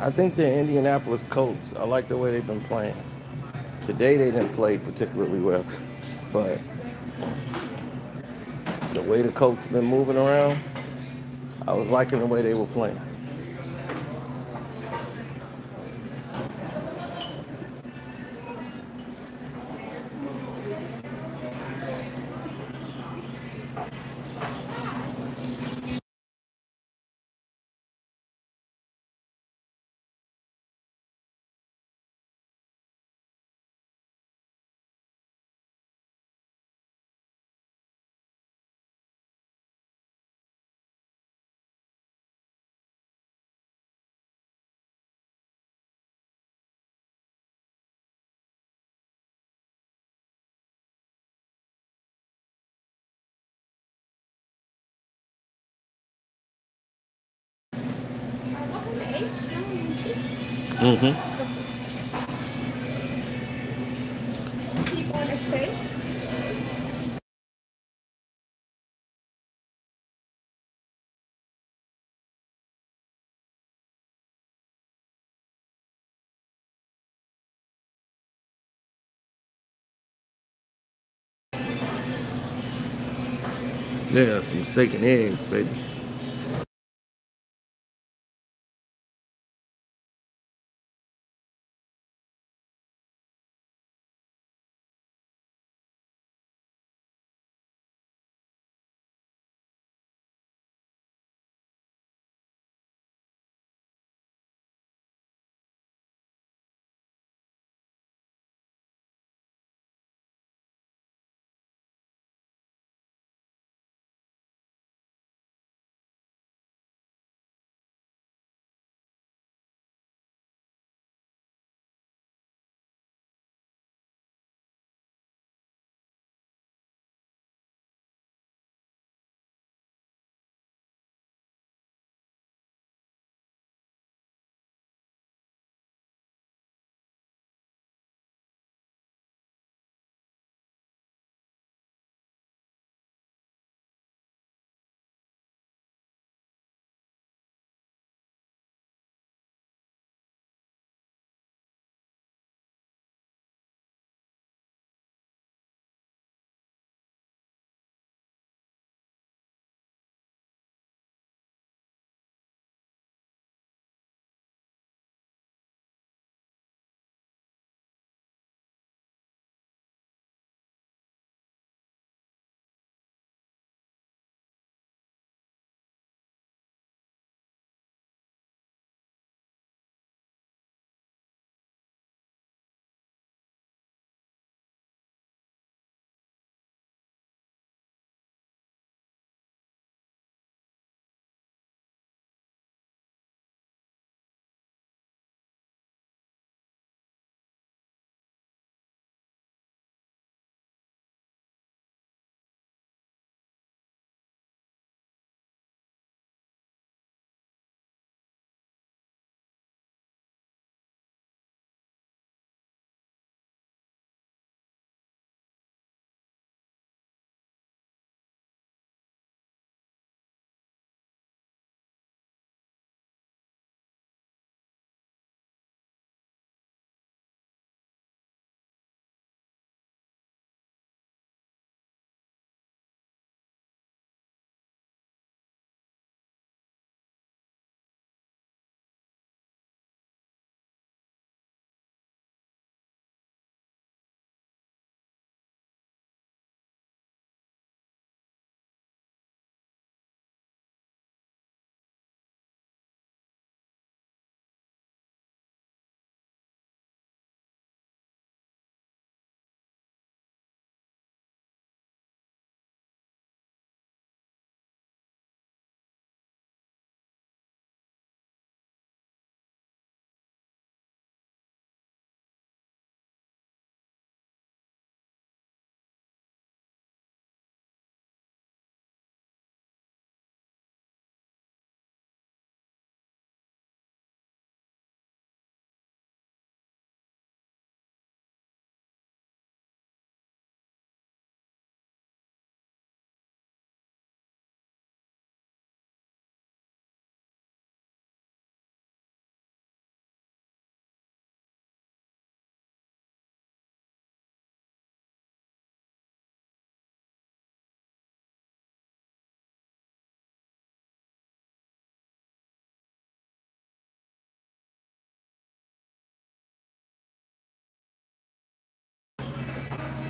I think the Indianapolis Colts. I like the way they've been playing. Today they didn't play particularly well, but the way the Colts been moving around, I was liking the way they were playing. Mm-hmm. Yeah, some steak and eggs, baby.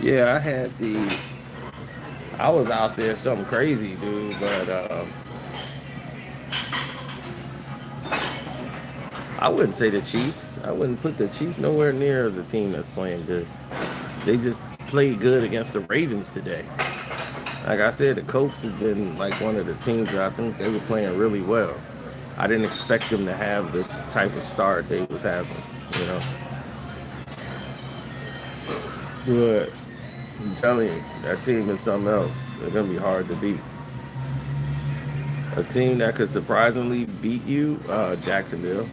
Yeah, I was out there something crazy, dude, but I wouldn't say the Chiefs. I wouldn't put the Chiefs nowhere near as a team that's playing good. They just played good against the Ravens today. Like I said, the Colts has been like one of the teams that I think they were playing really well. I didn't expect them to have the type of start they was having, you know. But I'm telling you, that team is something else. They're gonna be hard to beat. A team that could surprisingly beat you, Jacksonville.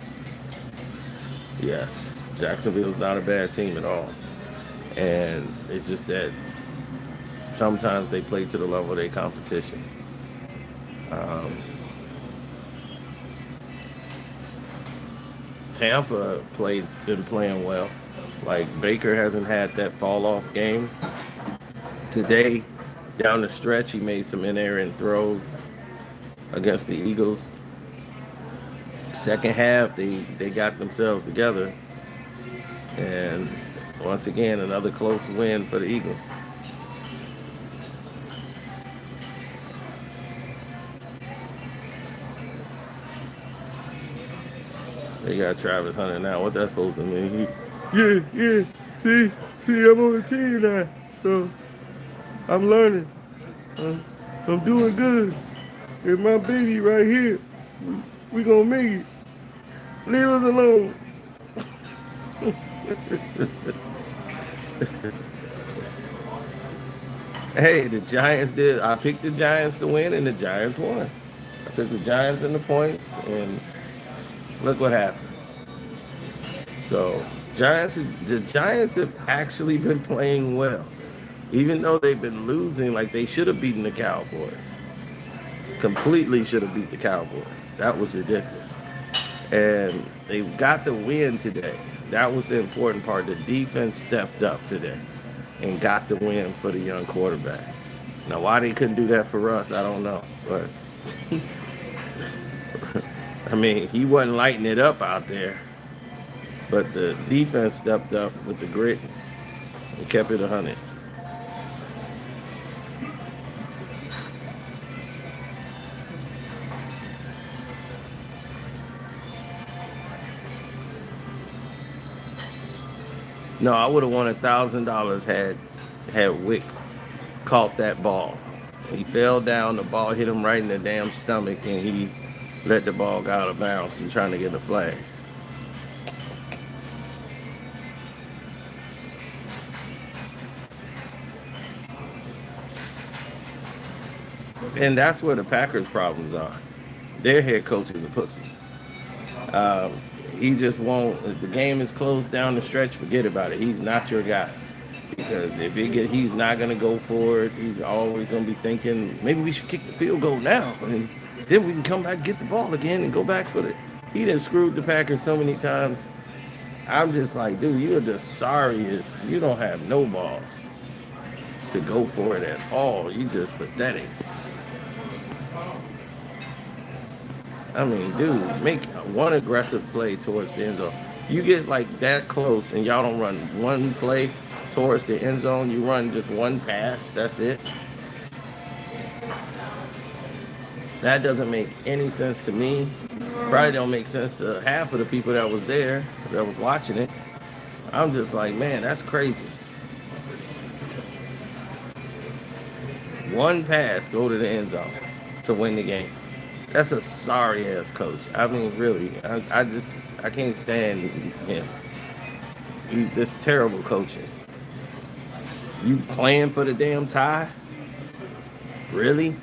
Yes, Jacksonville's not a bad team at all. And it's just that sometimes they play to the level of their competition. Um, Tampa plays been playing well. Like Baker hasn't had that fall off game. Today, down the stretch, he made some inerrant throws against the Eagles. Second half, they got themselves together, and once again, another close win for the Eagles. They got Travis Hunter now. What that's supposed to mean? Yeah. See, I'm on the team now, so I'm learning. Uh, I'm doing good. And my baby right here, we gonna make it. Leave us alone. Hey, the Giants did. I picked the Giants to win, and the Giants won. I took the Giants in the points, and look what happened. So, the Giants have actually been playing well, even though they've been losing. Like they should have beaten the Cowboys. Completely should have beat the Cowboys. That was ridiculous. And they got the win today. That was the important part. The defense stepped up today and got the win for the young quarterback. Now, why they couldn't do that for us, I don't know. But I mean, he wasn't lighting it up out there. But the defense stepped up with the grit and kept it 100. No, I would have won $1,000 had Wicks caught that ball. He fell down, the ball hit him right in the damn stomach, and he let the ball go out of bounds and trying to get a flag. And that's where the Packers' problems are. Their head coach is a pussy. Um, he just won't. If the game is closed down the stretch, forget about it. He's not your guy because he's not gonna go for it. He's always gonna be thinking maybe we should kick the field goal now, and then we can come back, get the ball again, and go back for it. He done screwed the Packers so many times. I'm just like, dude, you're the sorriest. You don't have no balls to go for it at all. You just pathetic. I mean, dude, make one aggressive play towards the end zone. You get like that close and y'all don't run one play towards the end zone. You run just one pass. That's it. That doesn't make any sense to me. Probably don't make sense to half of the people that was there, that was watching it. I'm just like, man, that's crazy. One pass, go to the end zone to win the game. That's a sorry ass coach. I mean, really, I can't stand him. He's this terrible coaching. You playing for the damn tie? Really?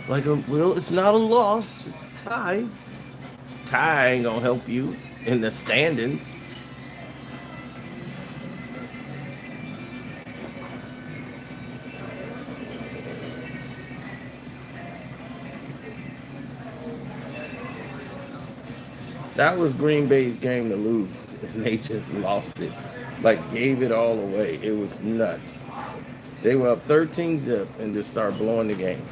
Like, well, it's not a loss. It's a tie. Tie ain't gonna help you in the standings. That was Green Bay's game to lose, and they just lost it. Like, gave it all away. It was nuts. They were up 13 zip and just started blowing the game.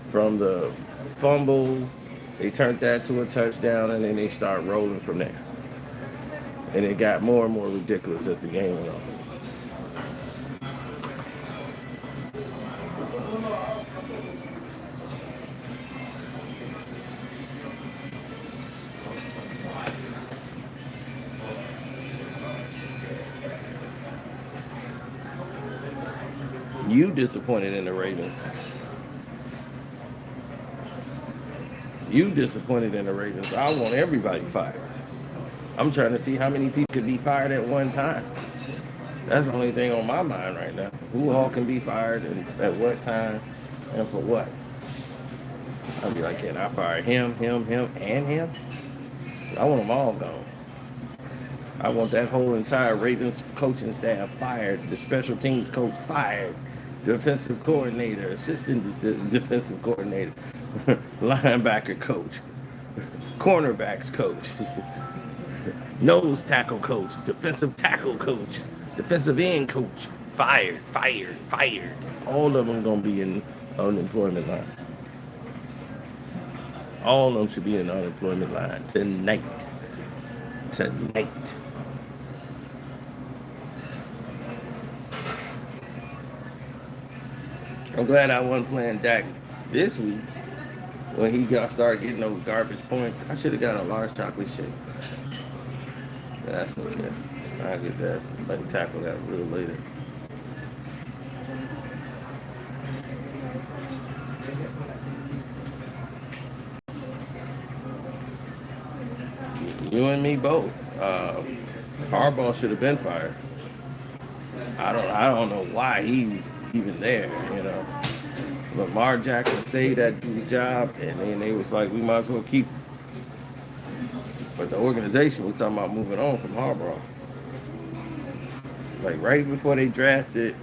From the fumble, they turned that to a touchdown, and then they start rolling from there. And it got more and more ridiculous as the game went on. You disappointed in the Ravens. You disappointed in the Ravens. I want everybody fired. I'm trying to see how many people could be fired at one time. That's the only thing on my mind right now. Who all can be fired and at what time and for what? I'd be like, can I fire him, and him? I want them all gone. I want that whole entire Ravens coaching staff fired, the special teams coach fired, defensive coordinator, assistant defensive coordinator, linebacker coach, cornerbacks coach, nose tackle coach, defensive tackle coach, defensive end coach, fired. All of them gonna be in unemployment line. All of them should be in the unemployment line tonight. Tonight. I'm glad I wasn't playing Dak this week when he started getting those garbage points. I should have got a large chocolate shake. That's okay. I'll get that. I can tackle that a little later. You and me both. Harbaugh should have been fired. I don't know why he's even there. Lamar Jackson saved that dude's job, and then they was like, we might as well keep him. But the organization was talking about moving on from Harbaugh. Like right before they drafted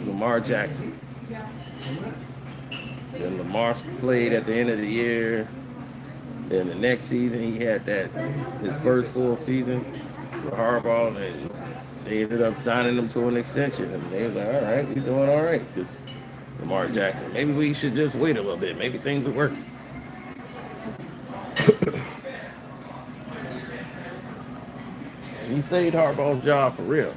Lamar Jackson. Then Lamar played at the end of the year. Then the next season he had his first full season with Harbaugh, and they ended up signing him to an extension. And they was like, all right, you're doing all right. Just Lamar Jackson. Maybe we should just wait a little bit. Maybe things are working. He saved Harbaugh's job for real.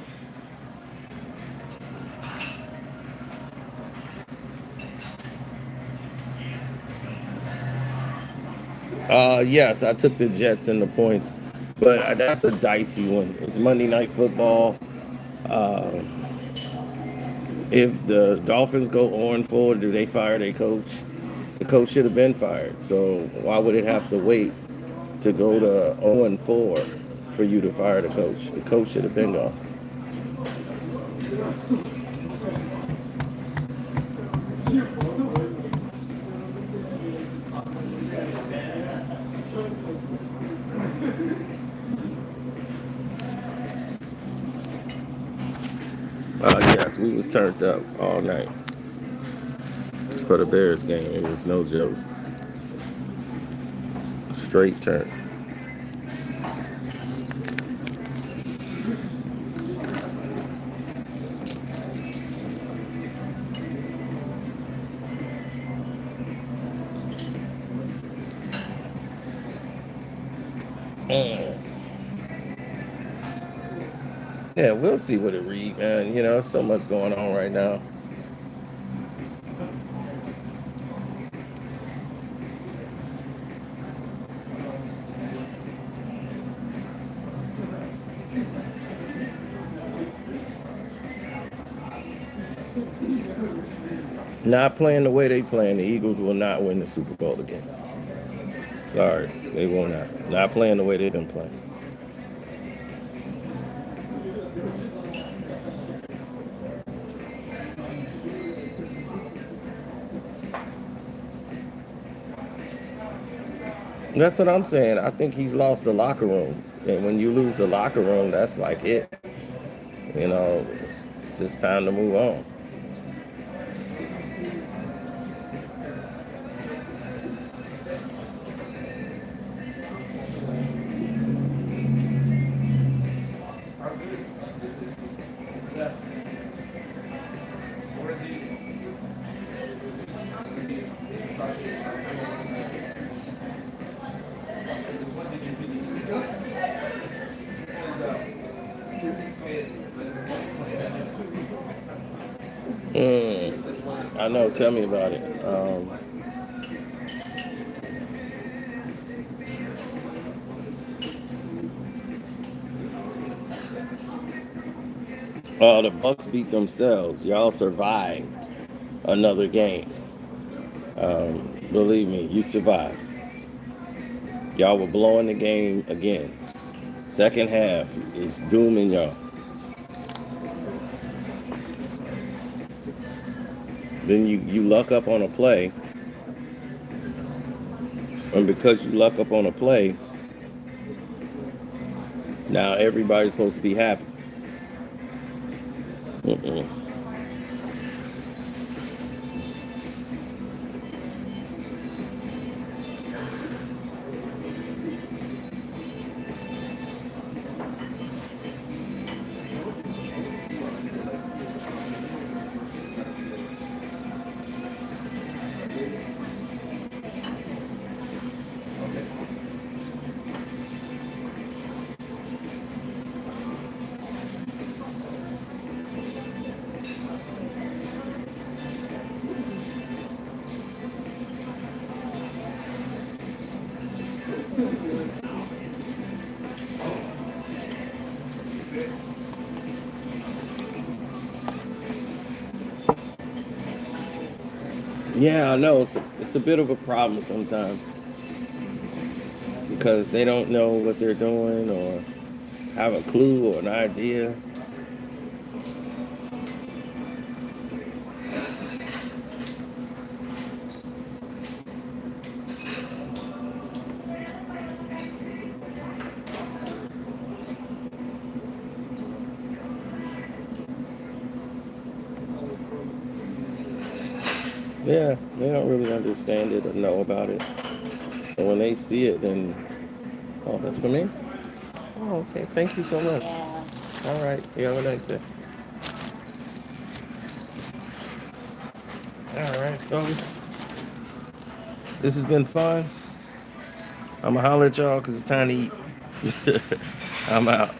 Yes, I took the Jets and the points, but that's a dicey one. It's Monday Night Football. If the Dolphins go 0-4, do they fire their coach? The coach should have been fired. So why would it have to wait to go to 0-4 for you to fire the coach? The coach should have been gone. Yes, we was turned up all night for the Bears game. It was no joke. Straight turn. Yeah, we'll see what it read, man. There's so much going on right now. Not playing the way they playing, the Eagles will not win the Super Bowl again. Sorry, they will not. Not playing the way they've been playing. That's what I'm saying. I think he's lost the locker room. And when you lose the locker room, that's like it. It's just time to move on. I know. Tell me about it. The Bucks beat themselves. Y'all survived. another game. Believe me, you survived. Y'all were blowing the game again. Second half is dooming y'all. Then you luck up on a play, and because you luck up on a play, now everybody's supposed to be happy. Mm-mm. Yeah, I know it's a bit of a problem sometimes because they don't know what they're doing or have a clue or an idea. Yeah, they don't really understand it or know about it. So when they see it, then oh, that's for me. Oh, okay. Thank you so much. Yeah. All right. You have a nice day. All right, folks. This has been fun. I'm going to holler at y'all because it's time to eat. I'm out.